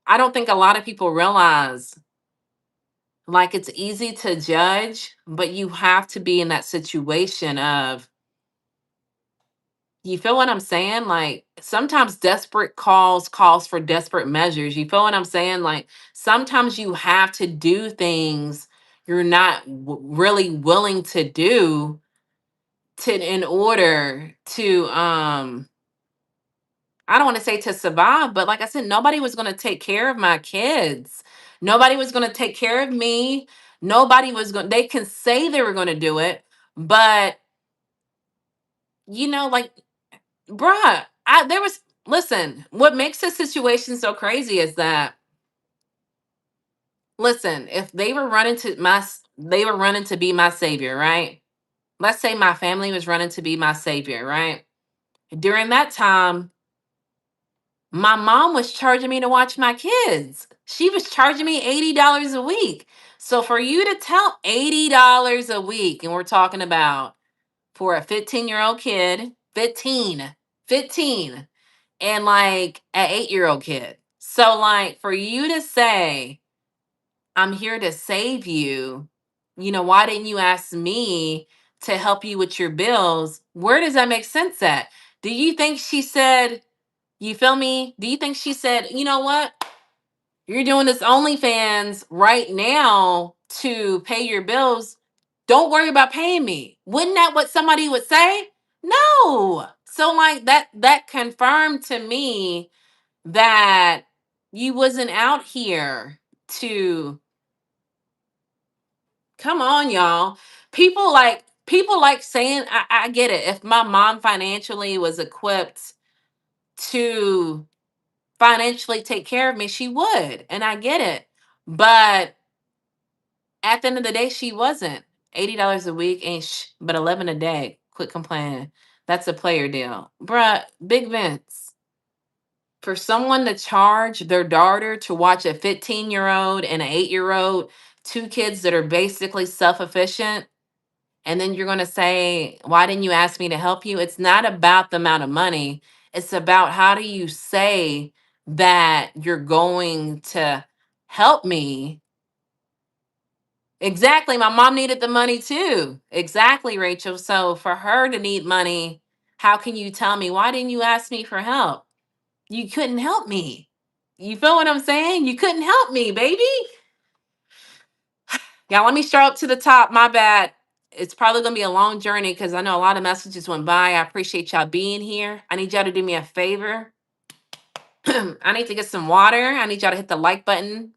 I don't think a lot of people realize like it's easy to judge, but you have to be in that situation of You feel what I'm saying? Like sometimes desperate calls for desperate measures. You feel what I'm saying? Like sometimes you have to do things you're not really willing to do to in order to I don't want to say to survive, but like I said, nobody was going to take care of my kids. Nobody was going to take care of me. Nobody was going they can say they were going to do it, but like bruh, I there was listen, what makes this situation so crazy is that listen, if they were running to be my savior, right? Let's say my family was running to be my savior, right? During that time, my mom was charging me to watch my kids. She was charging me $80 a week. So for you to tell $80 a week, and we're talking about for a 15-year-old kid, 15, and like an 8-year-old kid. So like for you to say, I'm here to save you, why didn't you ask me to help you with your bills? Where does that make sense at? Do you think she said, you feel me? Do you think she said, you know what? You're doing this OnlyFans right now to pay your bills. Don't worry about paying me. Wouldn't that what somebody would say? No. So like that confirmed to me that you wasn't out here to come on, y'all. People like saying I get it. If my mom financially was equipped to financially take care of me, she would. And I get it. But at the end of the day, she wasn't. $80 a week ain't but 11 a day. Quit complaining. That's a player deal. Bruh, Big Vince. For someone to charge their daughter to watch a 15-year-old and an 8-year-old, two kids that are basically self-efficient, and then you're going to say, why didn't you ask me to help you? It's not about the amount of money. It's about how do you say that you're going to help me. Exactly. My mom needed the money too. Exactly, Rachel. So for her to need money, how can you tell me, why didn't you ask me for help? You couldn't help me. You feel what I'm saying? You couldn't help me, baby. Yeah, let me start up to the top. My bad. It's probably going to be a long journey because I know a lot of messages went by. I appreciate y'all being here. I need y'all to do me a favor. I need to get some water. I need y'all to hit the like button.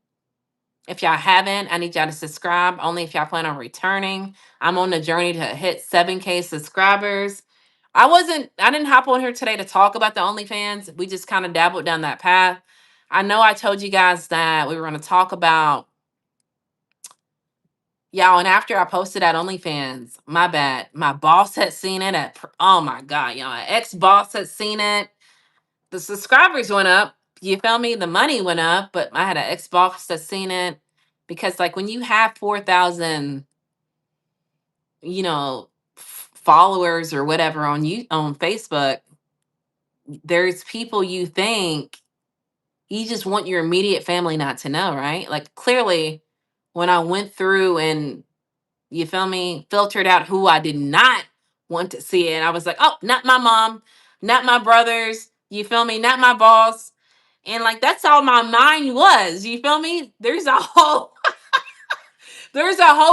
If y'all haven't, I need y'all to subscribe only if y'all plan on returning. I'm on the journey to hit 7K subscribers. I didn't hop on here today to talk about the OnlyFans. We just kind of dabbled down that path. I know I told you guys that we were going to talk about y'all, and after I posted at OnlyFans, my bad. My boss had seen it oh my God, y'all. Ex-boss had seen it. The subscribers went up. You feel me? The money went up, but I had an ex-boss that seen it. Because like when you have 4,000, followers or whatever on Facebook, there's people you think you just want your immediate family not to know, right? Like clearly when I went through and you feel me? Filtered out who I did not want to see it. I was like, oh, not my mom, not my brothers. You feel me? Not my boss. And like that's all my mind was. You feel me? There's a whole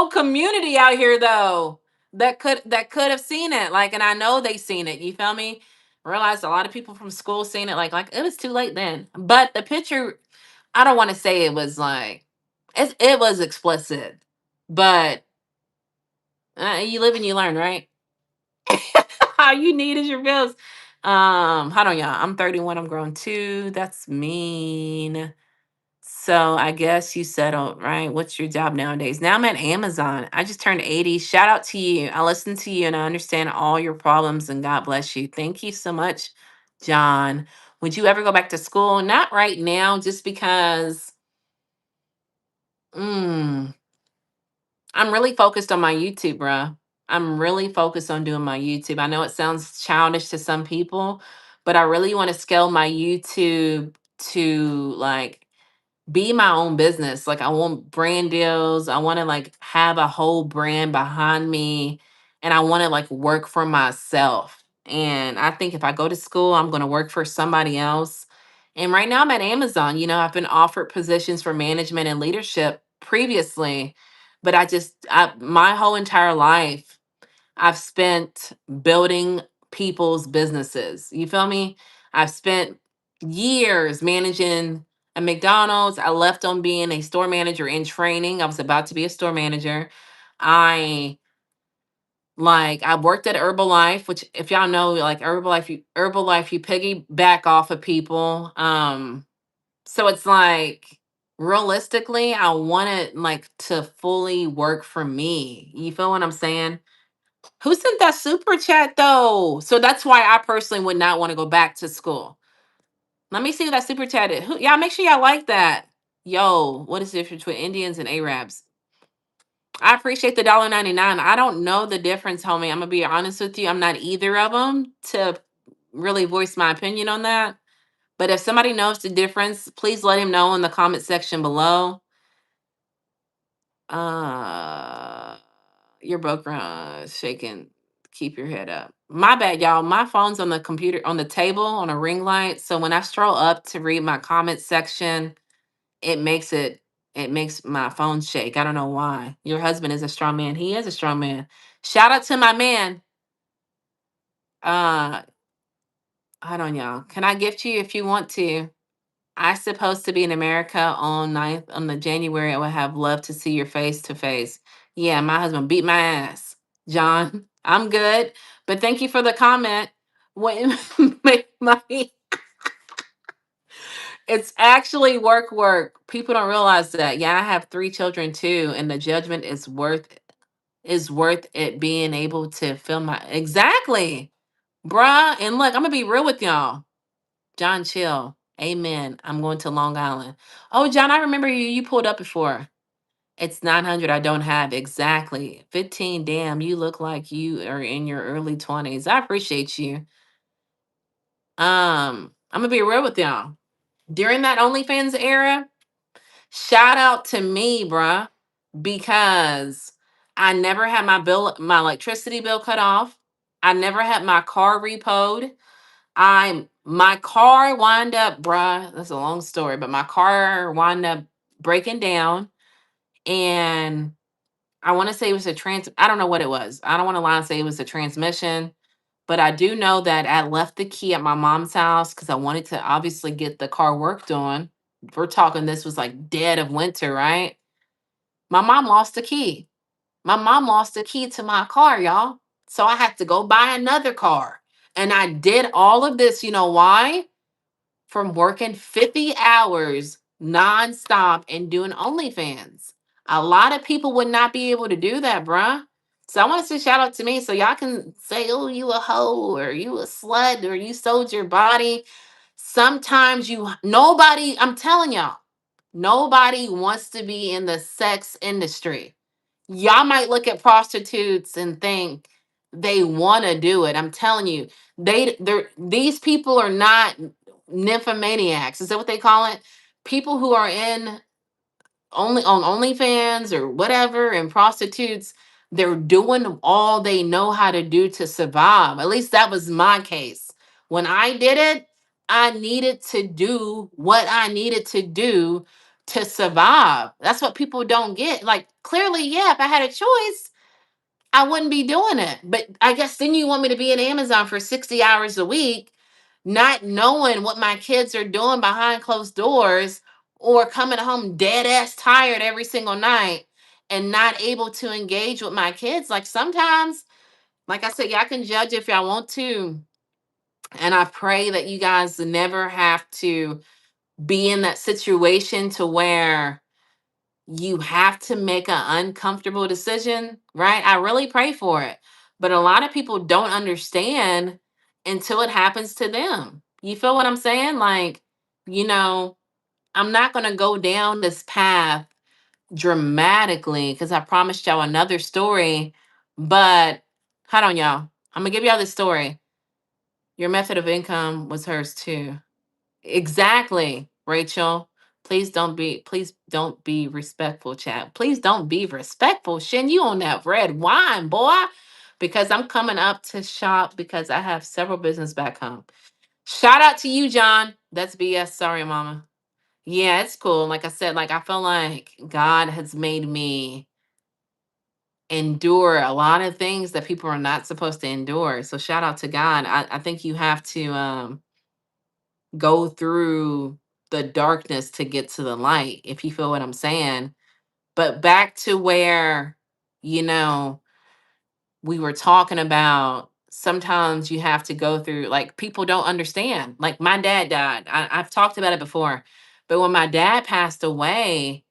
community out here though that could have seen it. Like, and I know they seen it. You feel me? Realized a lot of people from school seen it. Like it was too late then. But the picture, I don't want to say it was like it was explicit, but you live and you learn, right? All you need is your bills. Hold on, y'all. I'm 31. I'm grown too. That's mean. So I guess you settled, right? What's your job nowadays? Now I'm at Amazon. I just turned 80. Shout out to you. I listen to you and I understand all your problems and God bless you. Thank you so much, John. Would you ever go back to school? Not right now, just because mm, I'm really focused on my YouTube, bruh. I'm really focused on doing my YouTube. I know it sounds childish to some people, but I really want to scale my YouTube to like be my own business. Like I want brand deals. I want to like have a whole brand behind me and I want to like work for myself. And I think if I go to school, I'm going to work for somebody else. And right now I'm at Amazon. I've been offered positions for management and leadership previously, but my whole entire life, I've spent building people's businesses. You feel me? I've spent years managing a McDonald's. I left on being a store manager in training. I was about to be a store manager. I I worked at Herbalife, which if y'all know, like Herbalife, you piggyback off of people. So it's like realistically, I wanted to fully work for me. You feel what I'm saying? Who sent that super chat though? So that's why I personally would not want to go back to school. Let me see who that super chat is. Y'all make sure y'all like that. Yo, what is the difference between Indians and Arabs? I appreciate the $1.99. I don't know the difference, homie. I'm gonna be honest with you. I'm not either of them to really voice my opinion on that. But if somebody knows the difference, please let him know in the comment section below. Uh your background is shaking. Keep your head up. My bad, y'all. My phone's on the computer on the table on a ring light. So when I stroll up to read my comment section, it makes it makes my phone shake. I don't know why. Your husband is a strong man. He is a strong man. Shout out to my man. Uh hold on, y'all. Can I gift you if you want to? I supposed to be in America on 9th on the January. I would have loved to see your face to face. Yeah, my husband beat my ass. John, I'm good. But thank you for the comment. What make money? It's actually work. People don't realize that. Yeah, I have 3 children too, and the judgment is worth it being able to feel my exactly. Bruh. And look, I'm gonna be real with y'all. John, chill. Amen. I'm going to Long Island. Oh, John, I remember you. You pulled up before. It's 900. I don't have exactly 15. Damn, you look like you are in your early 20s. I appreciate you. I'm gonna be real with y'all. During that OnlyFans era, shout out to me, bruh, because I never had my electricity bill cut off. I never had my car repoed. My car wind up, bruh. That's a long story, but my car wind up breaking down, and I want to say it was I don't know what it was. I don't want to lie and say it was a transmission, but I do know that I left the key at my mom's house because I wanted to obviously get the car worked on. We're talking this was like dead of winter, right? My mom lost the key. My mom lost the key to my car, y'all. So I had to go buy another car. And I did all of this, you know why? From working 50 hours nonstop and doing OnlyFans. A lot of people would not be able to do that, bruh. So I want to say shout out to me so y'all can say, oh, you a hoe or you a slut or you sold your body. Sometimes nobody, I'm telling y'all, nobody wants to be in the sex industry. Y'all might look at prostitutes and think they want to do it. I'm telling you, these people are not nymphomaniacs. Is that what they call it? People who are in only on OnlyFans or whatever and prostitutes, they're doing all they know how to do to survive. At least that was my case. When I did it, I needed to do what I needed to do to survive. That's what people don't get. Like, clearly, yeah, if I had a choice, I wouldn't be doing it. But I guess then you want me to be in Amazon for 60 hours a week, not knowing what my kids are doing behind closed doors or coming home dead ass tired every single night and not able to engage with my kids. Like sometimes, like I said, y'all can judge if y'all want to. And I pray that you guys never have to be in that situation to where you have to make an uncomfortable decision, right? I really pray for it. But a lot of people don't understand until it happens to them. You feel what I'm saying? Like, you know, I'm not going to go down this path dramatically because I promised y'all another story. But hold on, y'all. I'm going to give y'all this story. Your method of income was hers too. Exactly, Rachel. Please don't be respectful, chat. Please don't be respectful. Shin, you on that red wine, boy. because I'm coming up to shop because I have several business back home. Shout out to you, John. That's BS. Sorry, mama. Yeah, it's cool. Like I said, like I feel like God has made me endure a lot of things that people are not supposed to endure. So shout out to God. I think you have to go through the darkness to get to the light, if you feel what I'm saying. But back to where, you know, we were talking about sometimes you have to go through, like, people don't understand. Like, my dad died. I've talked about it before. But when my dad passed away,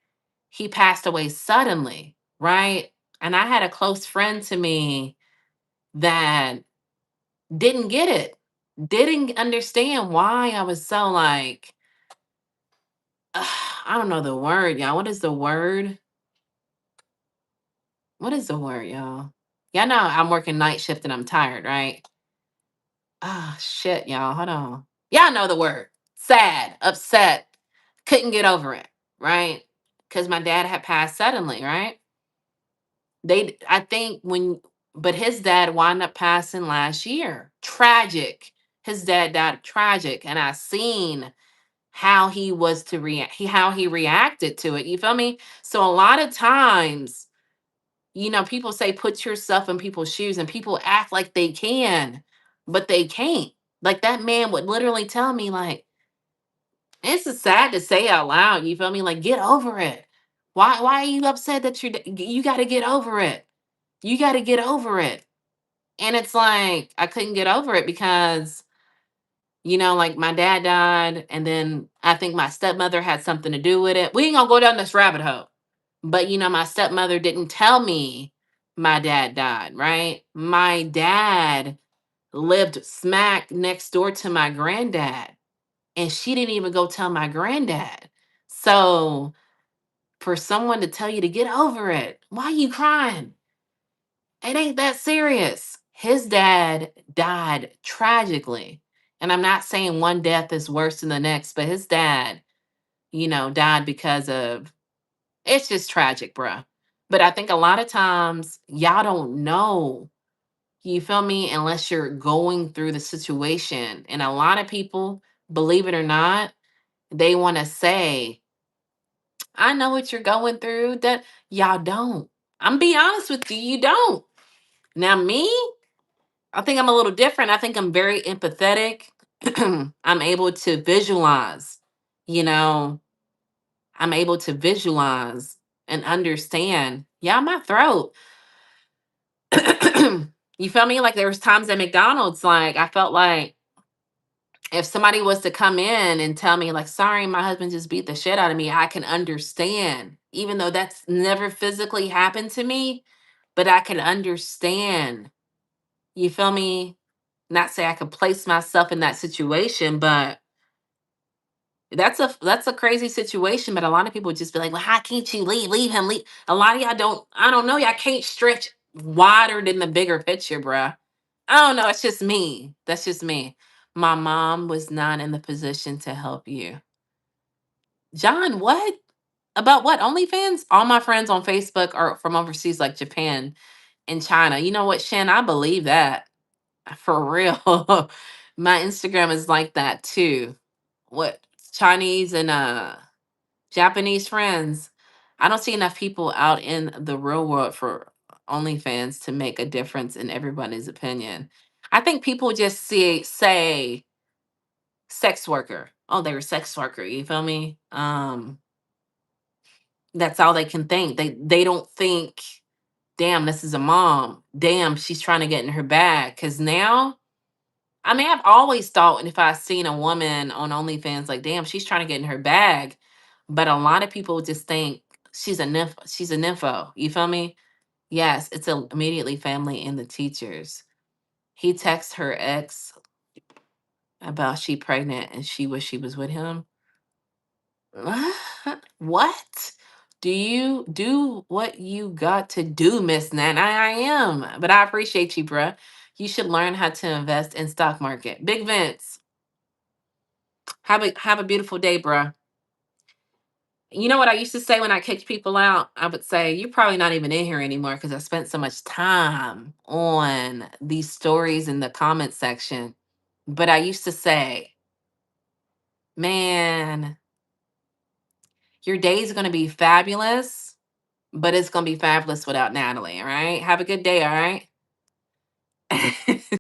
he passed away suddenly, right? And I had a close friend to me that didn't get it, didn't understand why I was so like, I don't know the word, y'all. What is the word? What is the word, y'all? Y'all know I'm working night shift and I'm tired, right? Ah, shit, y'all. Hold on. Y'all know the word. Sad, upset, couldn't get over it, right? Because my dad had passed suddenly, right? I think but his dad wound up passing last year. Tragic. His dad died tragic. And I seen how he was to react, how he reacted to it. You feel me? So a lot of times, people say put yourself in people's shoes and people act like they can, but they can't. Like that man would literally tell me, like, this is sad to say out loud. You feel me? Like, get over it. Why are you upset that you got to get over it? You got to get over it. And it's like, I couldn't get over it because, like my dad died. And then I think my stepmother had something to do with it. We ain't gonna go down this rabbit hole. But, my stepmother didn't tell me my dad died, right? My dad lived smack next door to my granddad. And she didn't even go tell my granddad. So for someone to tell you to get over it, why are you crying? It ain't that serious. His dad died tragically. And I'm not saying one death is worse than the next, but his dad, died because of, it's just tragic, bruh. But I think a lot of times y'all don't know, you feel me, unless you're going through the situation. And a lot of people, believe it or not, they want to say, I know what you're going through. That y'all don't. I'm be honest with you, you don't. Now, me, I think I'm a little different. I think I'm very empathetic. I'm able to visualize, you know, I'm able to visualize and understand. Yeah, my throat. You feel me? Like there was times at McDonald's, like I felt like if somebody was to come in and tell me, like, sorry, my husband just beat the shit out of me, I can understand. Even though that's never physically happened to me, but I can understand. You feel me? Not say I could place myself in that situation, but that's a crazy situation. But a lot of people would just be like, well, how can't you leave? Leave him, leave. A lot of y'all don't, I don't know, y'all can't stretch wider than the bigger picture, bruh. I don't know. It's just me. That's just me. My mom was not in the position to help you. John, what? About what? OnlyFans? All my friends on Facebook are from overseas, like Japan and China. You know what, Shan? I believe that. For real. My Instagram is like that too. What? Chinese and Japanese friends. I don't see enough people out in the real world for OnlyFans to make a difference in everybody's opinion. I think people just say sex worker. Oh, they were sex worker. You feel me? That's all they can think. They don't think, damn, this is a mom. Damn, she's trying to get in her bag. Cause now, I mean, I've always thought if I seen a woman on OnlyFans, like, damn, she's trying to get in her bag. But a lot of people just think she's a nymph. She's a nympho. You feel me? Yes, it's immediately family and the teachers. He texts her ex about she pregnant and she wish she was with him. What? Do you do what you got to do, Miss Nan? I am, but I appreciate you, bruh. You should learn how to invest in stock market. Big Vince, have a beautiful day, bruh. You know what I used to say when I kicked people out? I would say, "You're probably not even in here anymore because I spent so much time on these stories in the comment section." But I used to say, "Man, your day is going to be fabulous, but it's going to be fabulous without Natalie. All right. Have a good day. All right."